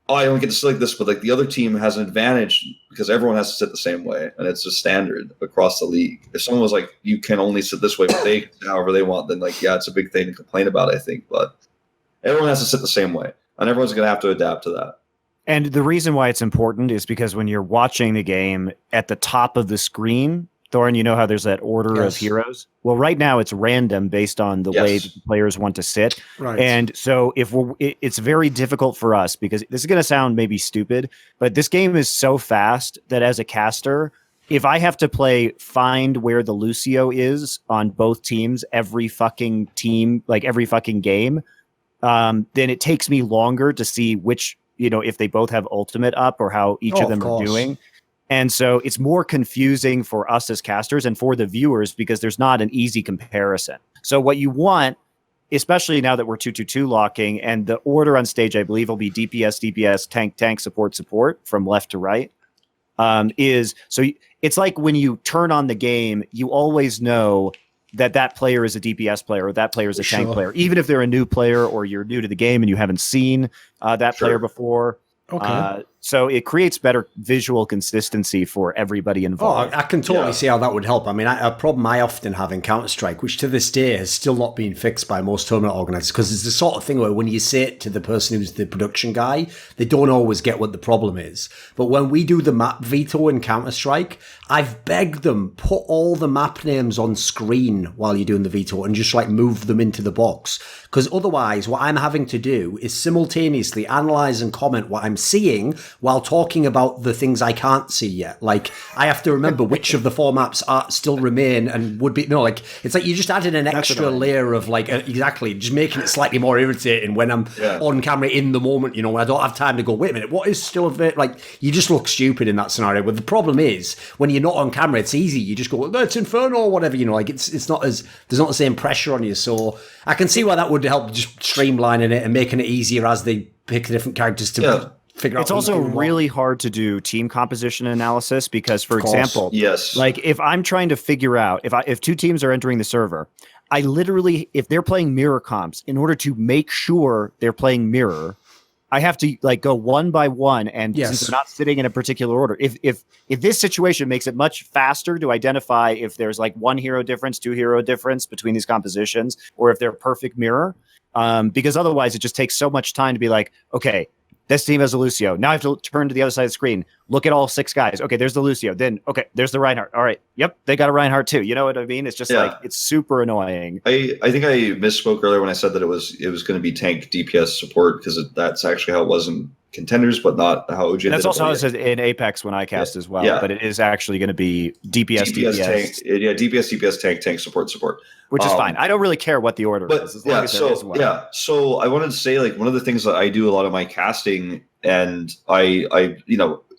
oh, I don't get to sit like this, but like the other team has an advantage because everyone has to sit the same way, and it's a standard across the league. If someone was like, you can only sit this way, but they can sit however they want, then like, yeah, it's a big thing to complain about, I think. But everyone has to sit the same way, and everyone's going to have to adapt to that. And the reason why it's important is because when you're watching the game at the top of the screen, Thorin, you know how there's that order of heroes? Well, right now it's random based on the way that the players want to sit. Right. And so it's very difficult for us because this is going to sound maybe stupid, but this game is so fast that as a caster, if I have to find where the Lucio is on both teams, every fucking team, like every fucking game, then it takes me longer to see which, if they both have ultimate up or how each of them are doing. And so it's more confusing for us as casters and for the viewers because there's not an easy comparison. So what you want, especially now that we're 2-2-2 locking, and the order on stage, I believe, will be DPS, tank, support from left to right, it's like when you turn on the game, you always know that player is a DPS player or that player is a tank player, even if they're a new player or you're new to the game and you haven't seen that player before. Okay. So it creates better visual consistency for everybody involved. I can totally see how that would help. I mean, a problem I often have in Counter-Strike, which to this day has still not been fixed by most tournament organizers, because it's the sort of thing where when you say it to the person who's the production guy, they don't always get what the problem is. But when we do the map veto in Counter-Strike, I've begged them, put all the map names on screen while you're doing the veto and just like move them into the box. Because otherwise, what I'm having to do is simultaneously analyze and comment what I'm seeing while talking about the things I can't see yet. Like, I have to remember which of the four maps still remain and would be... No, like, it's like you just added an extra layer of, like, exactly, just making it slightly more irritating when I'm on camera in the moment, when I don't have time to go, wait a minute, what is still a bit... Like, you just look stupid in that scenario. But the problem is, when you're not on camera, it's easy. You just go, well, it's Inferno or whatever, like, it's not as... There's not the same pressure on you. So I can see why that would help just streamlining it and making it easier as they pick different characters to... It's also really hard to do team composition analysis because, for example, like if I'm trying to figure out if two teams are entering the server, I literally, if they're playing mirror comps, in order to make sure they're playing mirror, I have to like go one by one, and since they're not sitting in a particular order, if this situation makes it much faster to identify if there's like 1 hero difference, 2 hero difference between these compositions, or if they're perfect mirror, because otherwise it just takes so much time to be like, okay, this team has a Lucio. Now I have to turn to the other side of the screen, look at all 6 guys. Okay, there's the Lucio. Then, okay, there's the Reinhardt. All right, yep, they got a Reinhardt too. You know what I mean? It's just like, it's super annoying. I think I misspoke earlier when I said that it was going to be tank DPS support, because that's actually how it was in Contenders, but not how OG did. That's also how it says in Apex when I cast as well. Yeah. But it is actually going to be DPS. Tank, DPS, tank, support. Which is fine. I don't really care what the order is. As long as it is well. Yeah. So I wanted to say, like, one of the things that I do a lot of my casting, and I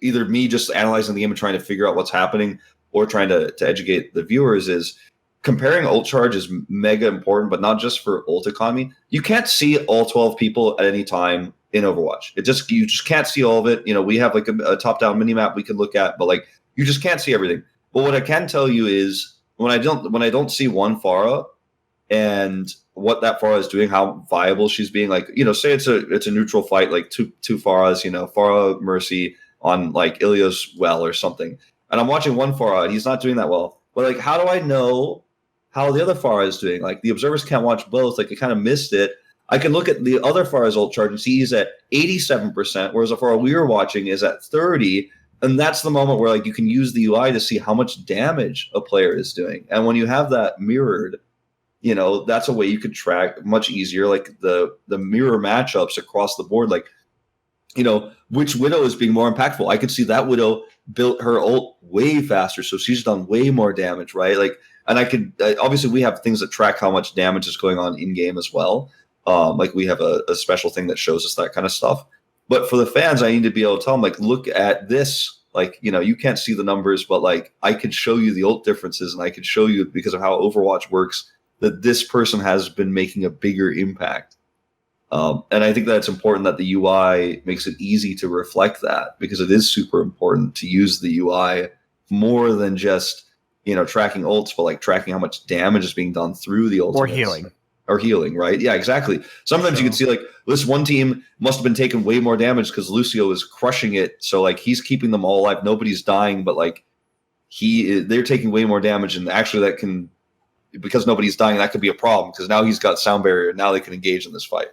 either me just analyzing the game and trying to figure out what's happening, or trying to educate the viewers, is comparing ult charge is mega important, but not just for ult economy. You can't see all 12 people at any time in Overwatch. You just can't see all of it. We have like a top-down mini-map we can look at, but like you just can't see everything. But what I can tell you is when I don't see one Farah and what that Farah is doing, how viable she's being, like, say it's a neutral fight, like two Farahs, Farah Mercy on like Ilya's well or something. And I'm watching one Farah and he's not doing that well. But like, how do I know how the other Farah is doing? Like, the observers can't watch both. Like, I kind of missed it. I can look at the other Farah's ult charge and see he's at 87%, whereas the Farah we were watching is at 30%. And that's the moment where like you can use the UI to see how much damage a player is doing. And when you have that mirrored, that's a way you could track much easier, like the mirror matchups across the board. Like, which Widow is being more impactful. I could see that Widow built her ult way faster, so she's done way more damage, right? Like, and I could obviously we have things that track how much damage is going on in game as well. Like we have a special thing that shows us that kind of stuff. But for the fans, I need to be able to tell them, like, look at this. Like, you can't see the numbers, but like I could show you the ult differences, and I could show you, because of how Overwatch works, that this person has been making a bigger impact. And I think that it's important that the UI makes it easy to reflect that, because it is super important to use the UI more than just, tracking ults, but like tracking how much damage is being done through the ultimates. Or healing, right? Yeah, exactly. Sometimes you can see like this one team must have been taking way more damage because Lucio is crushing it. So like he's keeping them all alive. Nobody's dying, but like they're taking way more damage, and actually that can, because nobody's dying, that could be a problem, because now he's got sound barrier and now they can engage in this fight.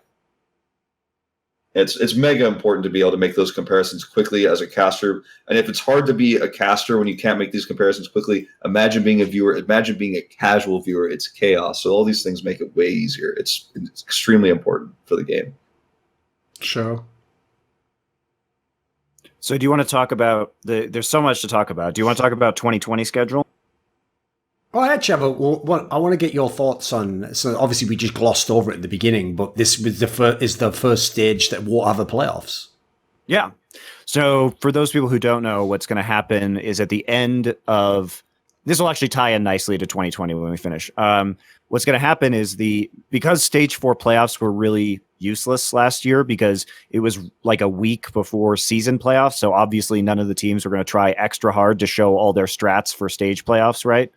It's mega important to be able to make those comparisons quickly as a caster. And if it's hard to be a caster when you can't make these comparisons quickly, imagine being a viewer, imagine being a casual viewer. It's chaos. So all these things make it way easier. It's extremely important for the game. Sure. So do you want to talk about there's so much to talk about. Do you want to talk about 2020 schedule? Oh, actually, I want to get your thoughts on. So obviously, we just glossed over it at the beginning, but this was is the first stage that won't have the playoffs. Yeah. So for those people who don't know, what's going to happen is at the end of this will actually tie in nicely to 2020 when we finish. What's going to happen is because stage 4 playoffs were really useless last year because it was like a week before season playoffs. So obviously, none of the teams were going to try extra hard to show all their strats for stage playoffs, right?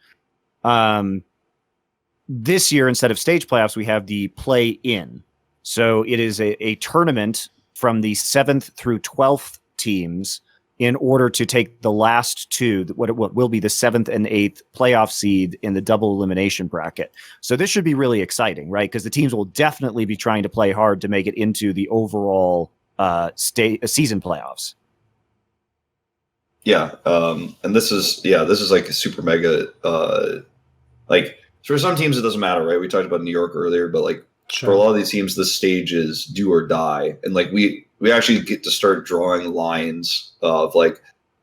This year, instead of stage playoffs, we have the play-in. So it is a tournament from the 7th through 12th teams in order to take the last two, what will be the 7th and 8th playoff seed in the double elimination bracket. So this should be really exciting, right? Because the teams will definitely be trying to play hard to make it into the overall season playoffs. Yeah, and this is like a super mega, like for some teams it doesn't matter, right? We talked about New York earlier, but like for a lot of these teams, the stage is do or die, and like we actually get to start drawing lines of like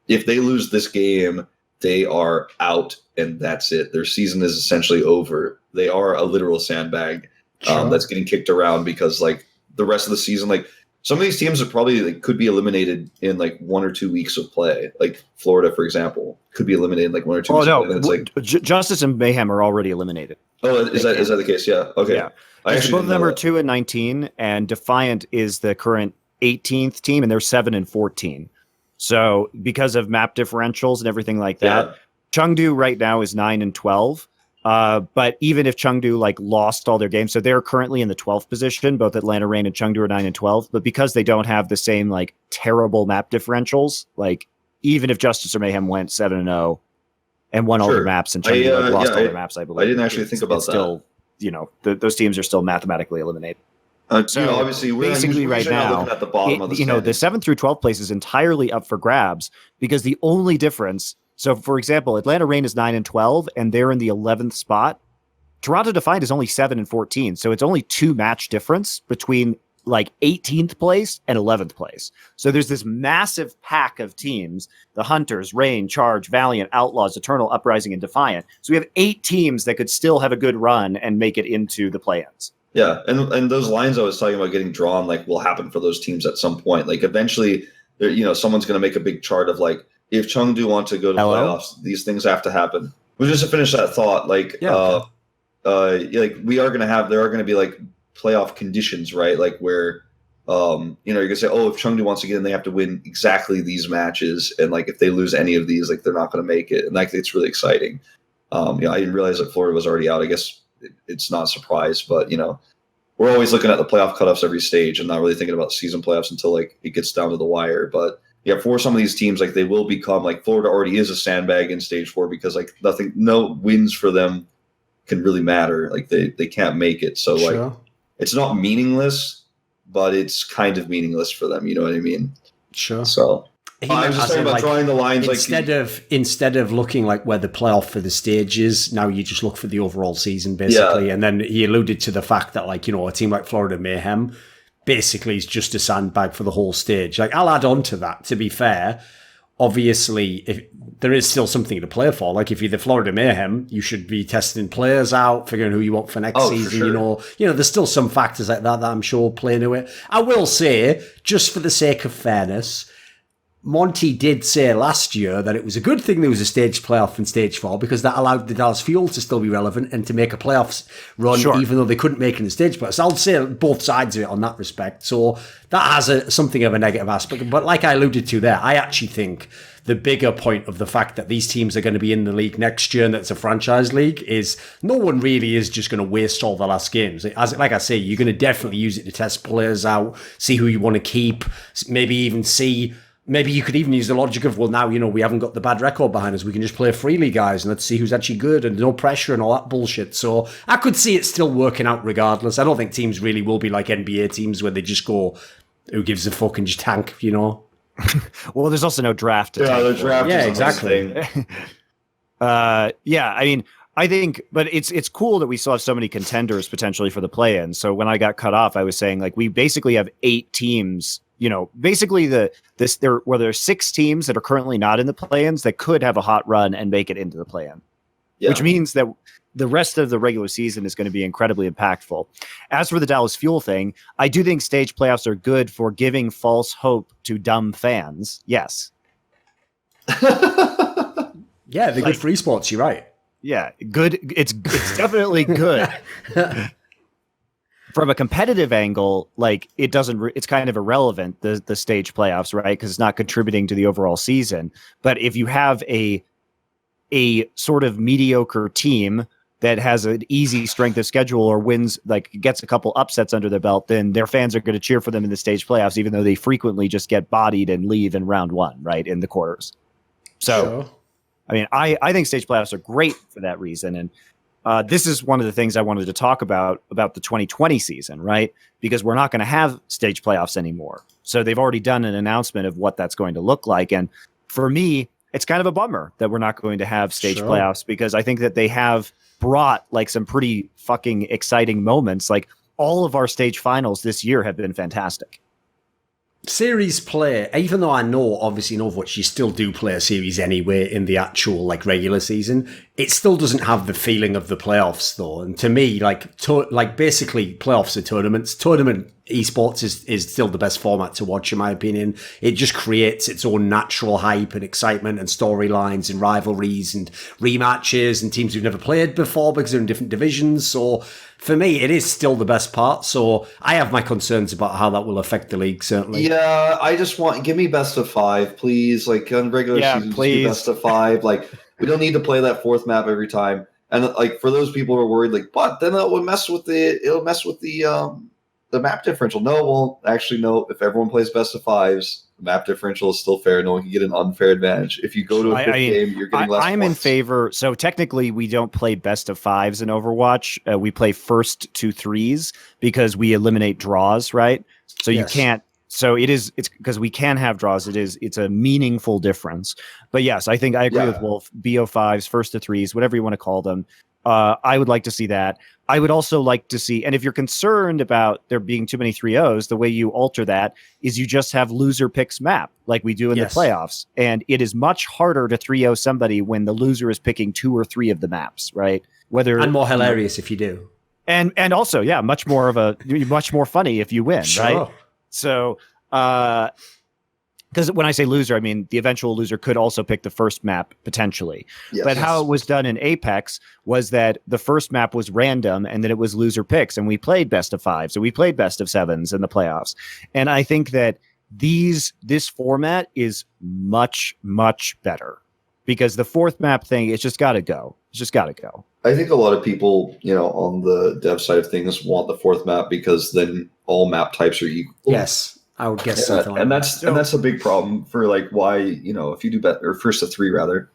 if they lose this game, they are out, and that's it. Their season is essentially over. They are a literal sandbag that's getting kicked around because like the rest of the season, like. Some of these teams are probably could be eliminated in like 1 or 2 weeks of play. Like Florida, for example, could be eliminated in like 1 or 2 weeks. Oh, of play. It's like Justice and Mayhem are already eliminated. Oh, is that the case? Yeah. Okay. Yeah. Both of them are 2 and 19, and Defiant is the current 18th team, and they're 7 and 14. So because of map differentials and everything like that, Chengdu right now is 9 and 12. But even if Chengdu like lost all their games, so they're currently in the 12th position, both Atlanta Reign and Chengdu are 9 and 12. But because they don't have the same like terrible map differentials, like even if Justice or Mayhem went 7 and 0 and won all their maps and Chengdu like, lost all their maps, I believe. I didn't actually think about that. Still, you know, those teams are still mathematically eliminated. So you know, obviously, we're basically right now, looking at the bottom of the you know, the 7th through 12th place is entirely up for grabs because the only difference. So, for example, Atlanta Reign is 9 and 12, and they're in the 11th spot. Toronto Defiant is only 7 and 14, so it's only 2 match difference between like 18th place and 11th place. So there's this massive pack of teams: the Hunters, Reign, Charge, Valiant, Outlaws, Eternal, Uprising, and Defiant. So we have 8 teams that could still have a good run and make it into the play-ins. Yeah, and those lines I was talking about getting drawn like will happen for those teams at some point. Like eventually, you know, someone's going to make a big chart of like if Chengdu want to go to playoffs, these things have to happen. But just to finish that thought, like like we are going to have there are going to be like playoff conditions, right? Like where you know, you're going to say, oh, if Chengdu wants to get in, they have to win exactly these matches, and like if they lose any of these, like they're not going to make it, and like it's really exciting. Yeah, I didn't realize that Florida was already out. I guess it's not a surprise, but you know, we're always looking at the playoff cutoffs every stage and not really thinking about season playoffs until like it gets down to the wire. But yeah, for some of these teams, like they will become like Florida already is a sandbag in stage 4 because like no wins for them can really matter. Like they can't make it. So like it's not meaningless, but it's kind of meaningless for them. You know what I mean? Sure. So I was just talking about drawing the lines. Instead of looking like where the playoff for the stage is, now you just look for the overall season, basically. Yeah. And then he alluded to the fact that, like, you know, a team like Florida Mayhem basically is just a sandbag for the whole stage. Like, I'll add on to that, to be fair. Obviously, if there is still something to play for. Like, if you're the Florida Mayhem, you should be testing players out, figuring who you want for next season. For sure. You know, there's still some factors like that I'm sure play into it. I will say, just for the sake of fairness, Monty did say last year that it was a good thing there was a stage playoff in stage 4 because that allowed the Dallas Fuel to still be relevant and to make a playoffs run, even though they couldn't make it in the stage playoffs. I'll say both sides of it on that respect. So that has something of a negative aspect. But like I alluded to there, I actually think the bigger point of the fact that these teams are going to be in the league next year and that's a franchise league is no one really is just going to waste all the last games. Like I say, you're going to definitely use it to test players out, see who you want to keep, Maybe you could even use the logic of, well, now, you know, we haven't got the bad record behind us. We can just play freely, guys, and let's see who's actually good and no pressure and all that bullshit. So I could see it still working out regardless. I don't think teams really will be like NBA teams where they just go, who gives a fuck and just tank, you know? Well, there's also no draft. The draft. Yeah, exactly. Yeah, I mean, I think, but it's cool that we still have so many contenders potentially for the play-in. So when I got cut off, I was saying like we basically have 8 teams. You know, basically there's 6 teams that are currently not in the play-ins that could have a hot run and make it into the play-in, which means that the rest of the regular season is going to be incredibly impactful. As for the Dallas Fuel thing, I do think stage playoffs are good for giving false hope to dumb fans. Yes. Yeah, they're good for esports. You're right. Yeah, good. It's definitely good. From a competitive angle, like it's kind of irrelevant, the stage playoffs, right? Because it's not contributing to the overall season. But if you have a sort of mediocre team that has an easy strength of schedule or wins, like gets a couple upsets under their belt, then their fans are going to cheer for them in the stage playoffs, even though they frequently just get bodied and leave in round 1, right? In the quarters. So, I mean, I think stage playoffs are great for that reason. And this is one of the things I wanted to talk about the 2020 season, right? Because we're not going to have stage playoffs anymore. So they've already done an announcement of what that's going to look like. And for me, it's kind of a bummer that we're not going to have stage playoffs because I think that they have brought like some pretty fucking exciting moments. Like all of our stage finals this year have been fantastic. Series play, even though I know obviously in Overwatch you still do play a series anyway in the actual like regular season, it still doesn't have the feeling of the playoffs though. And to me, like basically playoffs are tournaments. Tournament esports is still the best format to watch in my opinion. It just creates its own natural hype and excitement and storylines and rivalries and rematches and teams who've never played before because they're in different divisions. So for me, it is still the best part. So I have my concerns about how that will affect the league, certainly. Yeah, I just give me best of 5, please. Like on regular season, please. Best of 5. Like we don't need to play that 4th map every time. And like for those people who are worried, like, but then it'll mess with the map differential. No, well, actually, no. If everyone plays best of fives, the map differential is still fair. No one can get an unfair advantage. If you go to a fifth game, you're getting less. I'm points. In favor. So technically, we don't play best of fives in Overwatch. We play first to threes because we eliminate draws, right? So you can't. So it's because we can have draws. It's a meaningful difference. But yes, I think I agree with Wolf. BO5s, first to threes, whatever you want to call them. I would like to see that. I would also like to see, and if you're concerned about there being too many 3-0s, the way you alter that is you just have loser picks map like we do in the playoffs. And it is much harder to 3-0 somebody when the loser is picking 2 or 3 of the maps, right? And more hilarious if you do. And also, much more funny if you win, right? So, because when I say loser, I mean the eventual loser could also pick the first map potentially. But how it was done in Apex was that the first map was random and then it was loser picks, and we played best of 5s, so we played best of 7s in the playoffs. And I think that this format is much, much better because the fourth map thing, it's just got to go. It's just got to go. I think a lot of people, on the dev side of things want the fourth map because then all map types are equal. Yes. I would guess something like that. And that's a big problem for like why, if you do better, or first to 3 rather.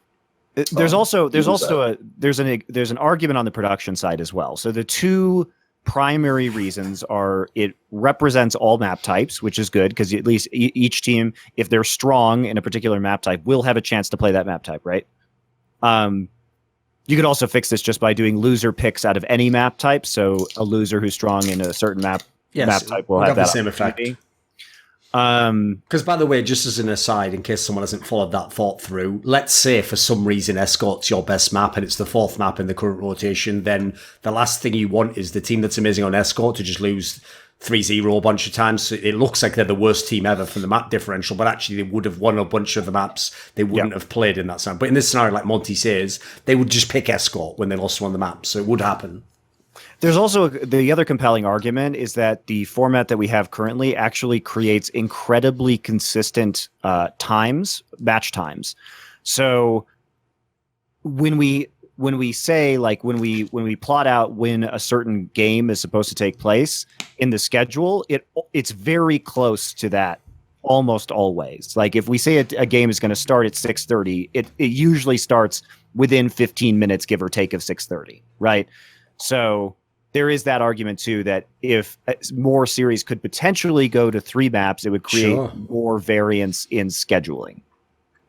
There's an argument on the production side as well. So the two primary reasons are it represents all map types, which is good because at least each team, if they're strong in a particular map type, will have a chance to play that map type, right? You could also fix this just by doing loser picks out of any map type. So a loser who's strong in a certain map type will have that the same effect. Because by the way, just as an aside, in case someone hasn't followed that thought through, let's say for some reason Escort's your best map and it's the fourth map in the current rotation, then the last thing you want is the team that's amazing on Escort to just lose 3-0 a bunch of times. So it looks like they're the worst team ever from the map differential, but actually they would have won a bunch of the maps they wouldn't have played in that scenario. But in this scenario, like Monty says, they would just pick Escort when they lost one of the maps, so it would happen. There's also the other compelling argument is that the format that we have currently actually creates incredibly consistent match times. So when we say like when we plot out when a certain game is supposed to take place in the schedule, it's very close to that almost always. Like if we say a game is going to start at 6:30, it usually starts within 15 minutes, give or take, of 6:30, right? So there is that argument too that if more series could potentially go to 3 maps, it would create more variance in scheduling.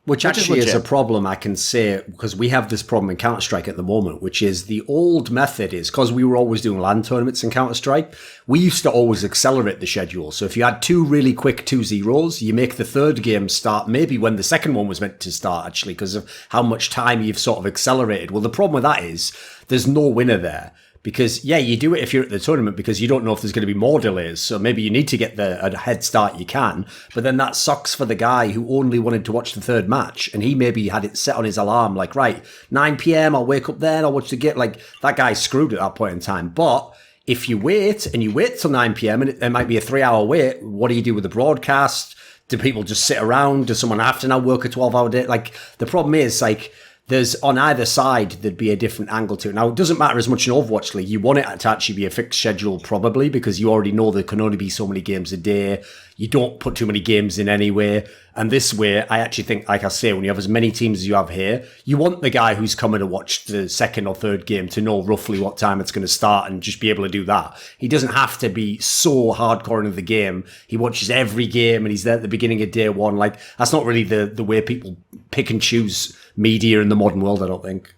Which actually is a problem, I can say, because we have this problem in Counter-Strike at the moment, which is the old method is, because we were always doing LAN tournaments in Counter-Strike, we used to always accelerate the schedule. So if you had 2 really quick 2-0s, you make the third game start maybe when the second one was meant to start, actually, because of how much time you've sort of accelerated. Well, the problem with that is there's no winner there. Because, you do it if you're at the tournament because you don't know if there's going to be more delays. So maybe you need to get a head start you can. But then that sucks for the guy who only wanted to watch the third match. And he maybe had it set on his alarm like, right, 9 p.m, I'll wake up then, I'll watch the game. Like, that guy's screwed at that point in time. But if you wait till 9 p.m, and it might be a 3-hour wait, what do you do with the broadcast? Do people just sit around? Does someone have to now work a 12-hour day? Like, the problem is, like, there's on either side, there'd be a different angle to it. Now, it doesn't matter as much in Overwatch League. You want it to actually be a fixed schedule, probably, because you already know there can only be so many games a day. You don't put too many games in anyway. And this way, I actually think, like I say, when you have as many teams as you have here, you want the guy who's coming to watch the second or third game to know roughly what time it's going to start and just be able to do that. He doesn't have to be so hardcore into the game. He watches every game and he's there at the beginning of day one. Like, that's not really the way people pick and choose media in the modern world, I don't think.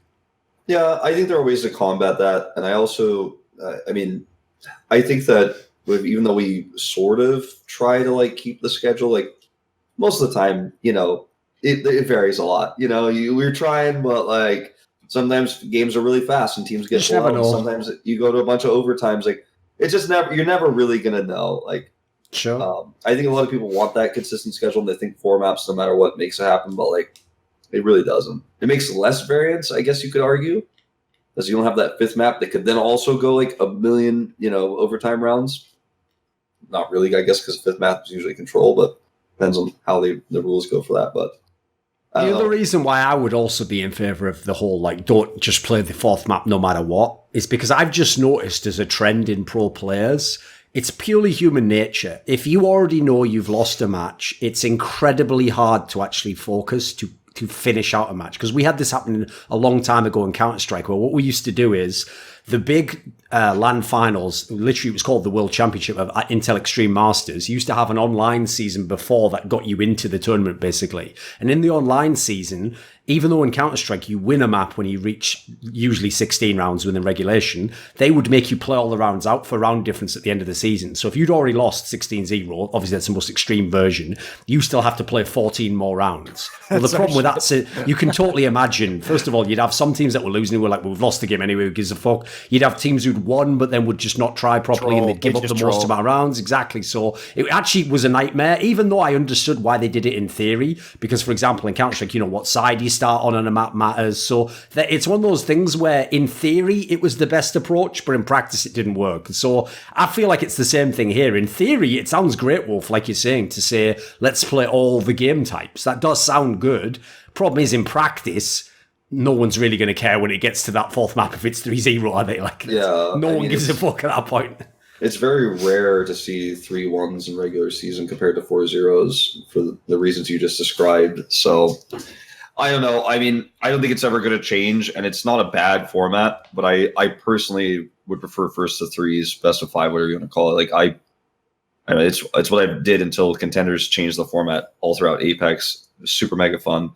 Yeah, I think there are ways to combat that. And I also, I think that even though we sort of try to like keep the schedule, like most of the time, it varies a lot. We're trying, but like sometimes games are really fast and teams get slow. Sometimes you go to a bunch of overtimes. Like it's just you're never really going to know. Like, I think a lot of people want that consistent schedule and they think 4 maps no matter what makes it happen, but like it really doesn't. It makes less variance, I guess you could argue, because you don't have that 5th map that could then also go like a million, overtime rounds. Not really, I guess, because 5th map is usually control, but depends on how the rules go for that. But The other reason why I would also be in favour of the whole, like, don't just play the fourth map no matter what, is because I've just noticed there's a trend in pro players. It's purely human nature. If you already know you've lost a match, it's incredibly hard to actually focus to finish out a match. Because we had this happen a long time ago in Counter-Strike, where what we used to do is the big LAN finals, literally it was called the World Championship of Intel Extreme Masters, used to have an online season before that got you into the tournament, basically. And in the online season, even though in Counter-Strike you win a map when you reach usually 16 rounds within regulation, they would make you play all the rounds out for round difference at the end of the season. So if you'd already lost 16-0, obviously that's the most extreme version, you still have to play 14 more rounds. Well, the problem with that is you can totally imagine, first of all, you'd have some teams that were losing who were like, well, we've lost the game anyway, who gives a fuck? You'd have teams who'd won but then would just not try properly and they'd give up the most amount of rounds. Exactly. So it actually was a nightmare, even though I understood why they did it in theory, because, for example, in Counter-Strike, you know, what side you start on a map matters. So it's one of those things where in theory it was the best approach, but in practice it didn't work. So I feel like it's the same thing here. In theory, it sounds great, Wolf, like you're saying, to say, let's play all the game types. That does sound good. Problem is, in practice, no one's really going to care when it gets to that fourth map if it's 3-0, are they? Like, no one gives a fuck at that point. It's very rare to see 3-1s in regular season compared to 4-0s for the reasons you just described. So I don't know. I mean, I don't think it's ever going to change, and it's not a bad format, but I personally would prefer first to threes, best of five, whatever you want to call it. Like I know it's what I did until contenders changed the format all throughout Apex. It was super mega fun.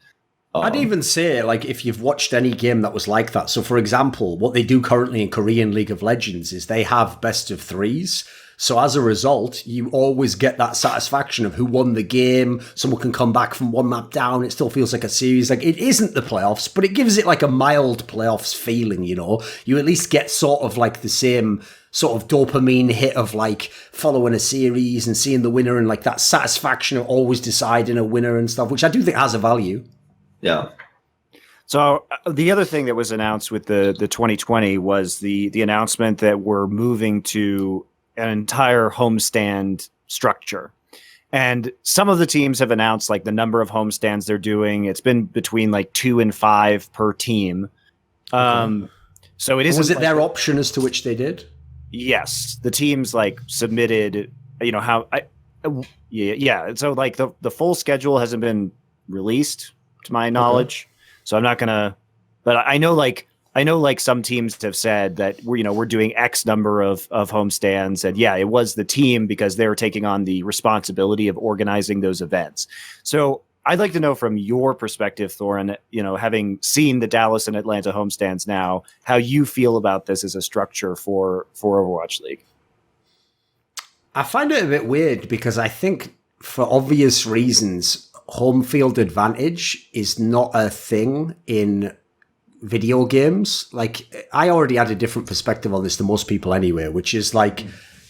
I'd even say, like, if you've watched any game that was like that. So, for example, what they do currently in Korean League of Legends is they have best of threes. So as a result, you always get that satisfaction of who won the game. Someone can come back from one map down. It still feels like a series. Like, it isn't the playoffs, but it gives it like a mild playoffs feeling, you know? You at least get sort of like the same sort of dopamine hit of like following a series and seeing the winner and like that satisfaction of always deciding a winner and stuff, which I do think has a value. Yeah. So the other thing that was announced with the 2020 was the announcement that we're moving to an entire homestand structure. And some of the teams have announced like the number of homestands they're doing. It's been between like 2 and 5 per team. So it isn't. Was it like their option as to which they did? Yes. The teams like submitted, you know, yeah. So like the full schedule hasn't been released to my knowledge. So I'm not gonna, but I know like some teams have said that we're doing X number of homestands, and yeah, it was the team because they were taking on the responsibility of organizing those events. So I'd like to know from your perspective, Thorin, having seen the Dallas and Atlanta homestands now, how you feel about this as a structure for Overwatch League. I find it a bit weird because I think for obvious reasons, home field advantage is not a thing in video games. Like, I already had a different perspective on this than most people anyway, which is like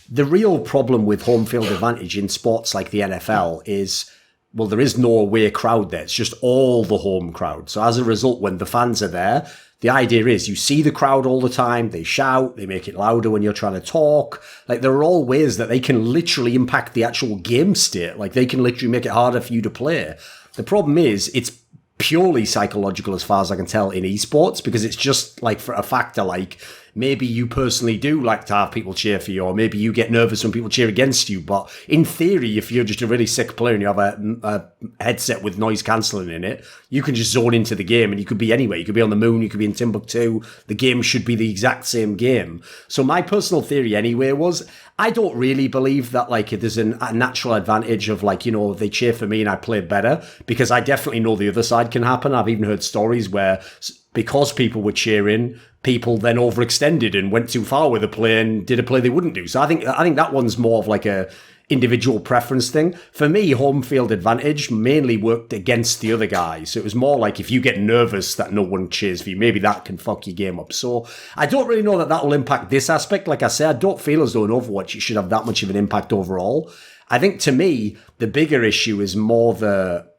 the real problem with home field advantage in sports like the NFL is, well, there is no away crowd there. It's just all the home crowd. So as a result, when the fans are there, the idea is you see the crowd all the time. They shout, they make it louder when you're trying to talk. Like, there are all ways that they can literally impact the actual game state. Like, they can literally make it harder for you to play. The problem is it's purely psychological as far as I can tell in esports, because it's just like for a factor like maybe you personally do like to have people cheer for you, or maybe you get nervous when people cheer against you. But in theory, if you're just a really sick player and you have a headset with noise cancelling in it, you can just zone into the game and you could be anywhere. You could be on the moon, you could be in Timbuktu. The game should be the exact same game. So my personal theory anyway was, I don't really believe that like there's a natural advantage of like, they cheer for me and I play better, because I definitely know the other side can happen. I've even heard stories where because people were cheering, people then overextended and went too far with a play and did a play they wouldn't do. So I think that one's more of like a individual preference thing. For me, home field advantage mainly worked against the other guy. So it was more like if you get nervous that no one cheers for you, maybe that can fuck your game up. So I don't really know that will impact this aspect. Like I said, I don't feel as though in Overwatch it should have that much of an impact overall. I think to me, the bigger issue is more the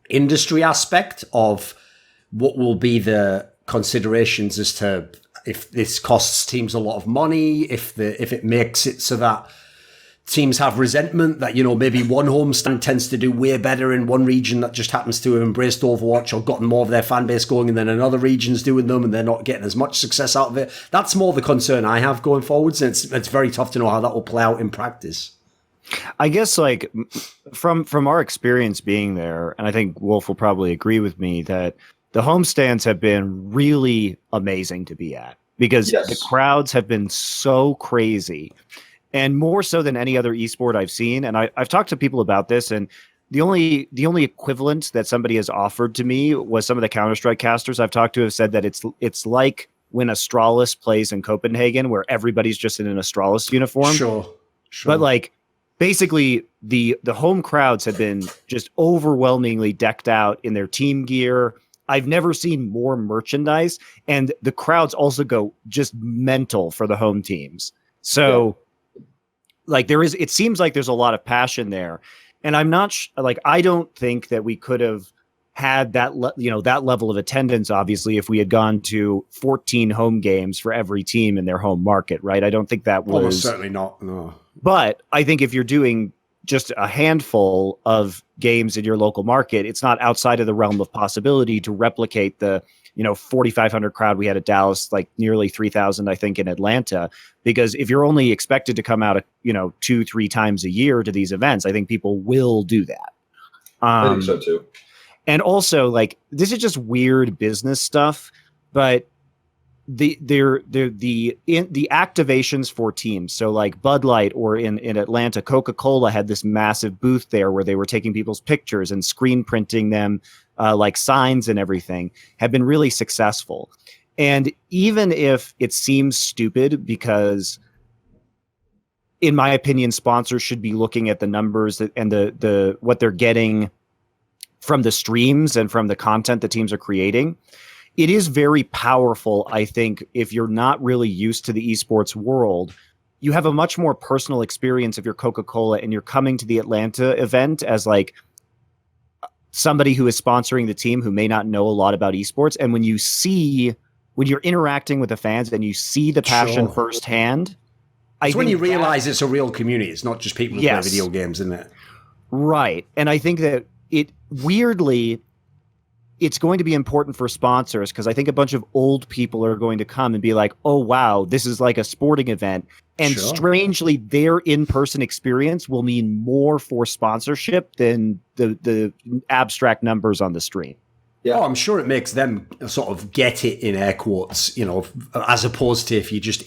industry aspect of what will be the considerations as to if this costs teams a lot of money, if it makes it so that teams have resentment that, maybe one homestand tends to do way better in one region that just happens to have embraced Overwatch or gotten more of their fan base going, and then another region's doing them and they're not getting as much success out of it. That's more the concern I have going forwards, and it's very tough to know how that will play out in practice. I guess like from our experience being there, and I think Wolf will probably agree with me, that the homestands have been really amazing to be at, because the crowds have been so crazy. And more so than any other esport I've seen. And I've talked to people about this, and the only equivalent that somebody has offered to me was some of the Counter-Strike casters I've talked to have said that it's like when Astralis plays in Copenhagen, where everybody's just in an Astralis uniform. Sure. But like basically the home crowds have been just overwhelmingly decked out in their team gear. I've never seen more merchandise, and the crowds also go just mental for the home teams. So like it seems like there's a lot of passion there, and I'm not I don't think that we could have had that that level of attendance, obviously, if we had gone to 14 home games for every team in their home market, right? I don't think that was almost certainly not. No. But I think if you're doing just a handful of games in your local market, it's not outside of the realm of possibility to replicate the 4,500 crowd we had at Dallas, like nearly 3,000, I think, in Atlanta. Because if you're only expected to come out, 2-3 times a year to these events, I think people will do that. I think so too. And also, like, this is just weird business stuff, but the activations for teams. So like Bud Light, or in Atlanta, Coca-Cola had this massive booth there where they were taking people's pictures and screen printing them, like signs and everything, have been really successful. And even if it seems stupid, because in my opinion, sponsors should be looking at the numbers and the what they're getting from the streams and from the content the teams are creating, it is very powerful. I think if you're not really used to the esports world, you have a much more personal experience if you're Coca-Cola and you're coming to the Atlanta event as like somebody who is sponsoring the team who may not know a lot about esports. And when you're interacting with the fans and you see the passion firsthand, it's when you realize it's a real community. It's not just people who play video games, isn't it? Right. And I think that it's going to be important for sponsors, because I think a bunch of old people are going to come and be like, oh, wow, this is like a sporting event. And strangely, their in-person experience will mean more for sponsorship than the abstract numbers on the stream. Yeah. Oh, I'm sure it makes them sort of get it, in air quotes, as opposed to if you just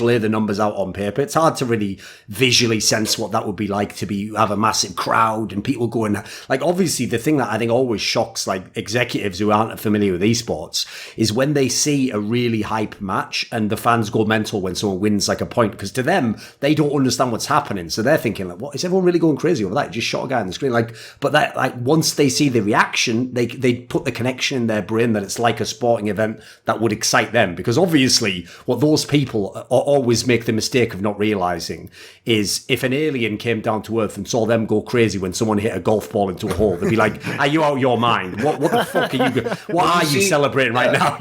lay the numbers out on paper. It's hard to really visually sense what that would be like to have a massive crowd and people going, like, obviously the thing that I think always shocks like executives who aren't familiar with esports is when they see a really hype match and the fans go mental when someone wins like a point, because to them, they don't understand what's happening. So they're thinking like, what is everyone really going crazy over that? You just shot a guy on the screen. But that, like, once they see the reaction, they put the connection in their brain that it's like a sporting event that would excite them. Because obviously what those people always make the mistake of not realizing is if an alien came down to Earth and saw them go crazy when someone hit a golf ball into a hole, they'd be like, are you out of your mind? What the fuck are you celebrating right now?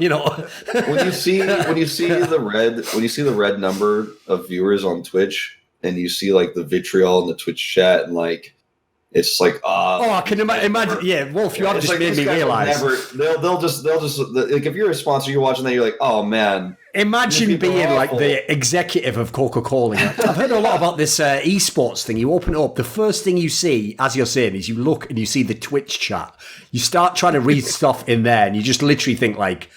when you see the red number of viewers on Twitch, and you see like the vitriol in the Twitch chat, and like it's like, I can imagine. Yeah, Wolf, you have just made me realize. They'll just like, if you're a sponsor, you're watching that, you're like, oh man. Imagine being like the executive of Coca-Cola. I've heard a lot about this esports thing. You open it up, the first thing you see, as you're saying, is you look and you see the Twitch chat. You start trying to read stuff in there, and you just literally think like,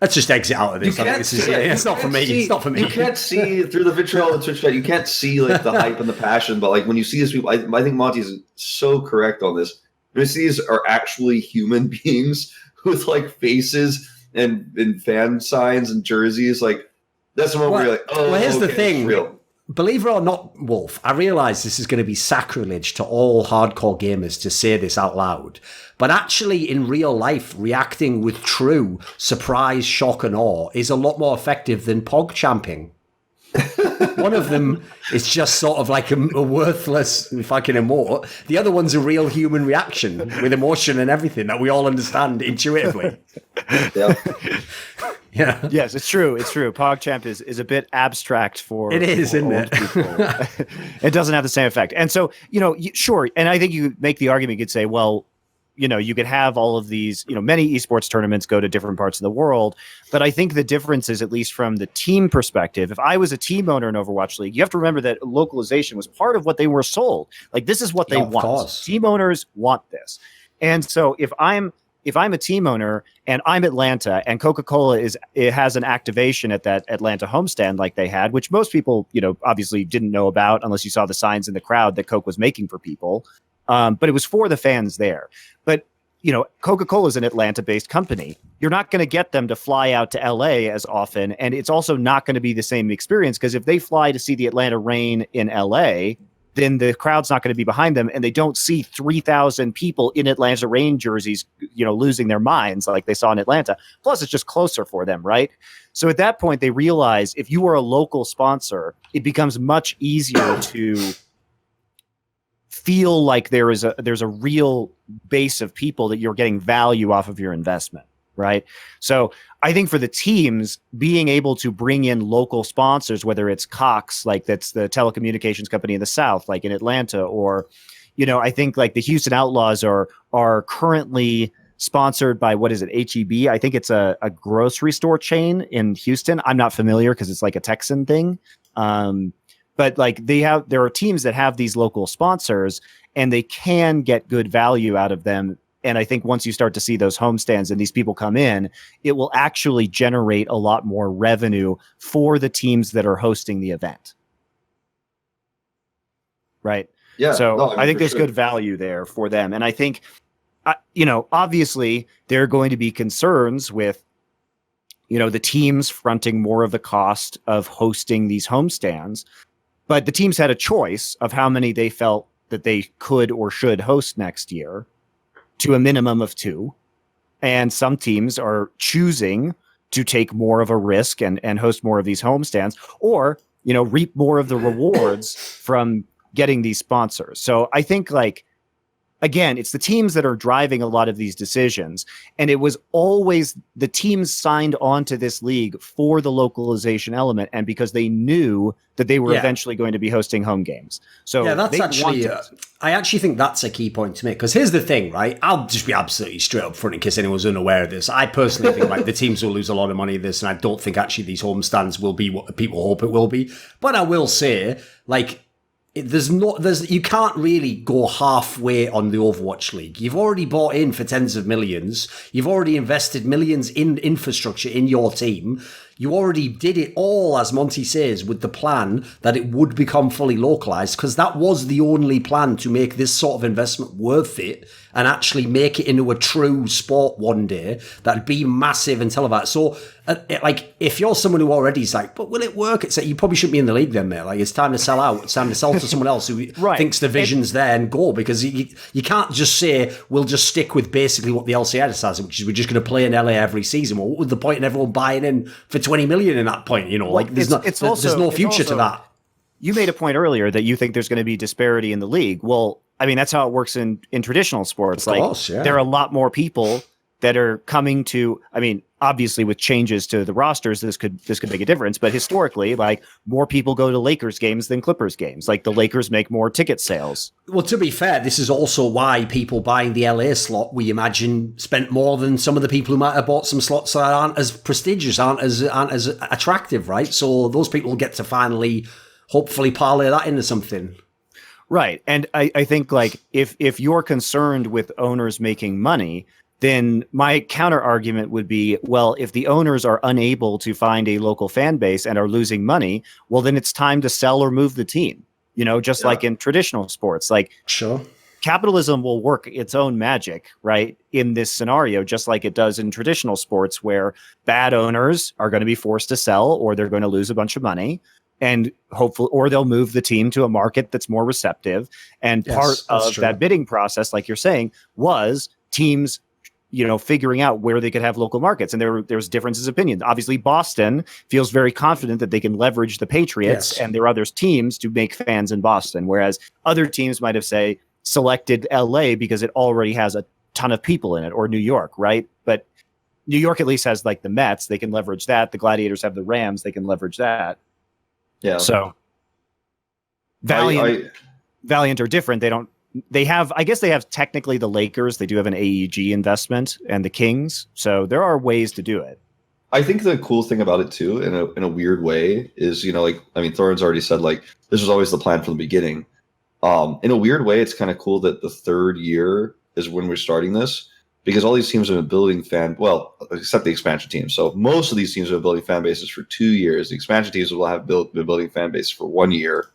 let's just exit out of this. It's not for me. It's not for me. You can't see through the vitriol of the Twitch chat. You can't see like the hype and the passion. But like when you see these people, I think Monty is so correct on this. These are actually human beings with like faces and fan signs and jerseys. Like that's the moment where you're like, oh, well, here's the thing. Real. Believe it or not, Wolf, I realize this is going to be sacrilege to all hardcore gamers to say this out loud. But actually, in real life, reacting with true surprise, shock, and awe is a lot more effective than pog champing. One of them is just sort of like a worthless fucking emote. The other one's a real human reaction with emotion and everything that we all understand intuitively. Yeah. Yeah. Yes, it's true. It's true. PogChamp is a bit abstract for it is, isn't it? It doesn't have the same effect. And so, sure. And I think you make the argument, you could say, well, you could have all of these, many esports tournaments go to different parts of the world. But I think the difference is, at least from the team perspective, if I was a team owner in Overwatch League, you have to remember that localization was part of what they were sold. Like, this is what they want. Course. Team owners want this. And so if I'm a team owner and I'm Atlanta, and Coca-Cola has an activation at that Atlanta homestand like they had, which most people, obviously didn't know about unless you saw the signs in the crowd that Coke was making for people. But it was for the fans there. But, Coca-Cola is an Atlanta-based company. You're not going to get them to fly out to LA as often. And it's also not going to be the same experience, because if they fly to see the Atlanta Rain in LA, then the crowd's not going to be behind them, and they don't see 3,000 people in Atlanta Rain jerseys, losing their minds like they saw in Atlanta. Plus, it's just closer for them, right? So at that point, they realize if you are a local sponsor, it becomes much easier to feel like there's a real base of people that you're getting value off of your investment, right? So I think for the teams, being able to bring in local sponsors, whether it's Cox, like that's the telecommunications company in the South, like in Atlanta, or, I think like the Houston Outlaws are currently sponsored by, what is it, HEB? I think it's a grocery store chain in Houston. I'm not familiar because it's like a Texan thing. But like there are teams that have these local sponsors, and they can get good value out of them. And I think once you start to see those homestands and these people come in, it will actually generate a lot more revenue for the teams that are hosting the event. Right. Yeah. So I think there's good value there for them. And I think, obviously there are going to be concerns with, the teams fronting more of the cost of hosting these homestands. But the teams had a choice of how many they felt that they could or should host next year, to a minimum of 2. And some teams are choosing to take more of a risk and host more of these homestands, or, reap more of the rewards from getting these sponsors. So I think, like, again, it's the teams that are driving a lot of these decisions. And it was always the teams signed on to this league for the localization element, and because they knew that they were eventually going to be hosting home games. So that's actually, I actually think that's a key point to make. Because here's the thing, right? I'll just be absolutely straight up front in case anyone's unaware of this. I personally think like the teams will lose a lot of money in this, and I don't think actually these homestands will be what people hope it will be. But I will say, like, you can't really go halfway on the Overwatch League. You've already bought in for tens of millions. You've already invested millions in infrastructure in your team. You already did it all, as Monty says, with the plan that it would become fully localized, because that was the only plan to make this sort of investment worth it and actually make it into a true sport one day that'd be massive and televised. So, like, if you're someone who already is like, but will it work? It's like, you probably shouldn't be in the league then, mate. Like, it's time to sell out. It's time to sell to someone else who thinks the vision's there and go, because you can't just say, we'll just stick with basically what the LCS says, which is we're just going to play in LA every season. Well, what was the point in everyone buying in for 20 million in that point? Like, there's no future to that. You made a point earlier that you think there's going to be disparity in the league. Well, I mean, that's how it works in traditional sports. Of course, there are a lot more people that are coming to, I mean, obviously with changes to the rosters, this could make a difference. But historically, like, more people go to Lakers games than Clippers games. Like, the Lakers make more ticket sales. Well, to be fair, this is also why people buying the LA slot, we imagine, spent more than some of the people who might have bought some slots that aren't as prestigious, aren't as attractive, right? So those people get to finally, hopefully, parlay that into something. Right. And I think, like, if you're concerned with owners making money, then my counter argument would be, well, if the owners are unable to find a local fan base and are losing money, well, then it's time to sell or move the team, just like in traditional sports. Like, sure, capitalism will work its own magic, right, in this scenario, just like it does in traditional sports, where bad owners are going to be forced to sell, or they're going to lose a bunch of money. And hopefully, or they'll move the team to a market that's more receptive. And part of that bidding process, like you're saying, was teams, figuring out where they could have local markets. And there's differences of opinion. Obviously, Boston feels very confident that they can leverage the Patriots and their other teams to make fans in Boston. Whereas other teams might have, selected LA because it already has a ton of people in it, or New York, right? But, New York at least has like the Mets. They can leverage that. The Gladiators have the Rams. They can leverage that. Yeah. So Valiant are different. I guess they have technically the Lakers. They do have an AEG investment and the Kings. So there are ways to do it. I think the cool thing about it too, in a weird way, is Thorin's already said like this was always the plan from the beginning. In a weird way, it's kind of cool that the third year is when we're starting this, because all these teams have been building except the expansion teams. So most of these teams have been building fan bases for 2 years. The expansion teams will have been building fan bases for 1 year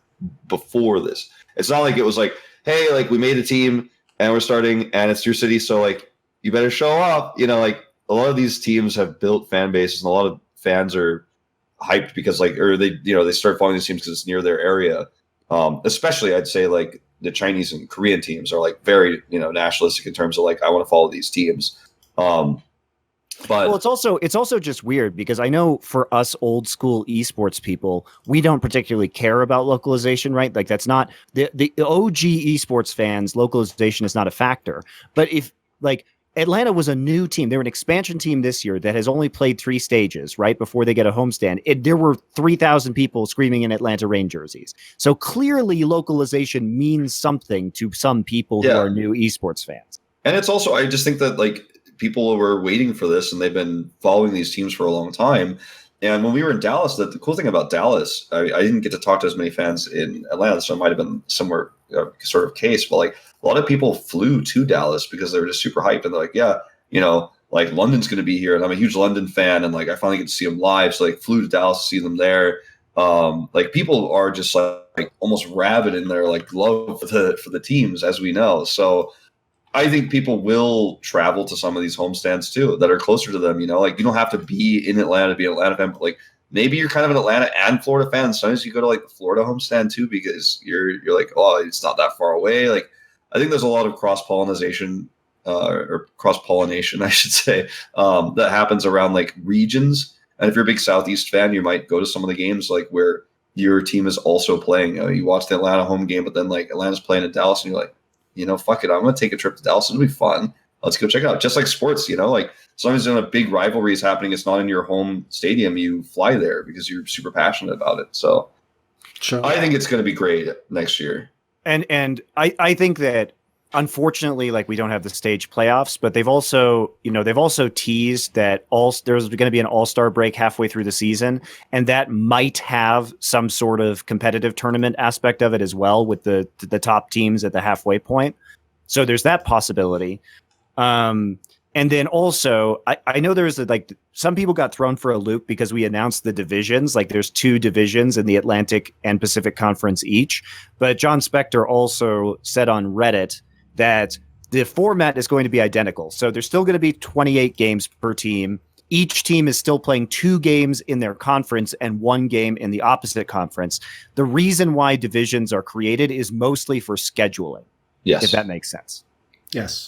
before this. It's not like it was like, hey, like we made a team and we're starting and it's your city, so like you better show up. Like a lot of these teams have built fan bases and a lot of fans are hyped because they start following these teams because it's near their area. Especially I'd say like the Chinese and Korean teams are like very, nationalistic in terms of like, I want to follow these teams. But it's also just weird because I know for us old school esports people, we don't particularly care about localization, right? Like that's not the OG esports fans. Localization is not a factor. But if like Atlanta was a new team, they were an expansion team this year that has only played 3 stages, right? Before they get a homestand. There were 3,000 people screaming in Atlanta Reign jerseys. So clearly localization means something to some people who are new esports fans. And it's also, I just think that like people were waiting for this and they've been following these teams for a long time. And when we were in Dallas, the cool thing about Dallas, I didn't get to talk to as many fans in Atlanta, so it might have been somewhere sort of case, but like a lot of people flew to Dallas because they were just super hyped and they're like, like London's going to be here and I'm a huge London fan and like I finally get to see them live, so like flew to Dallas to see them there. Like people are just like almost rabid in their like love for the teams, as we know. So I think people will travel to some of these homestands too that are closer to them. Like you don't have to be in Atlanta to be an Atlanta fan, but like maybe you're kind of an Atlanta and Florida fan. Sometimes you go to like the Florida homestand too because you're like, oh, it's not that far away. Like I think there's a lot of cross-pollination or cross-pollination, I should say, that happens around like regions. And if you're a big Southeast fan, you might go to some of the games like where your team is also playing. You watch the Atlanta home game, but then like Atlanta's playing in Dallas and you're like, fuck it, I'm going to take a trip to Dallas. It'll be fun. Let's go check it out. Just like sports, like sometimes when a big rivalry is happening, it's not in your home stadium. You fly there because you're super passionate about it. So sure. I think it's going to be great next year. And I think that unfortunately, like we don't have the stage playoffs, but they've also teased that there's going to be an all-star break halfway through the season, and that might have some sort of competitive tournament aspect of it as well with the top teams at the halfway point. So there's that possibility. And then also, I know there's some people got thrown for a loop because we announced the divisions. Like there's 2 divisions in the Atlantic and Pacific Conference each. But John Spector also said on Reddit that the format is going to be identical. So there's still going to be 28 games per team. Each team is still playing 2 games in their conference and 1 game in the opposite conference. The reason why divisions are created is mostly for scheduling. Yes. If that makes sense. Yes.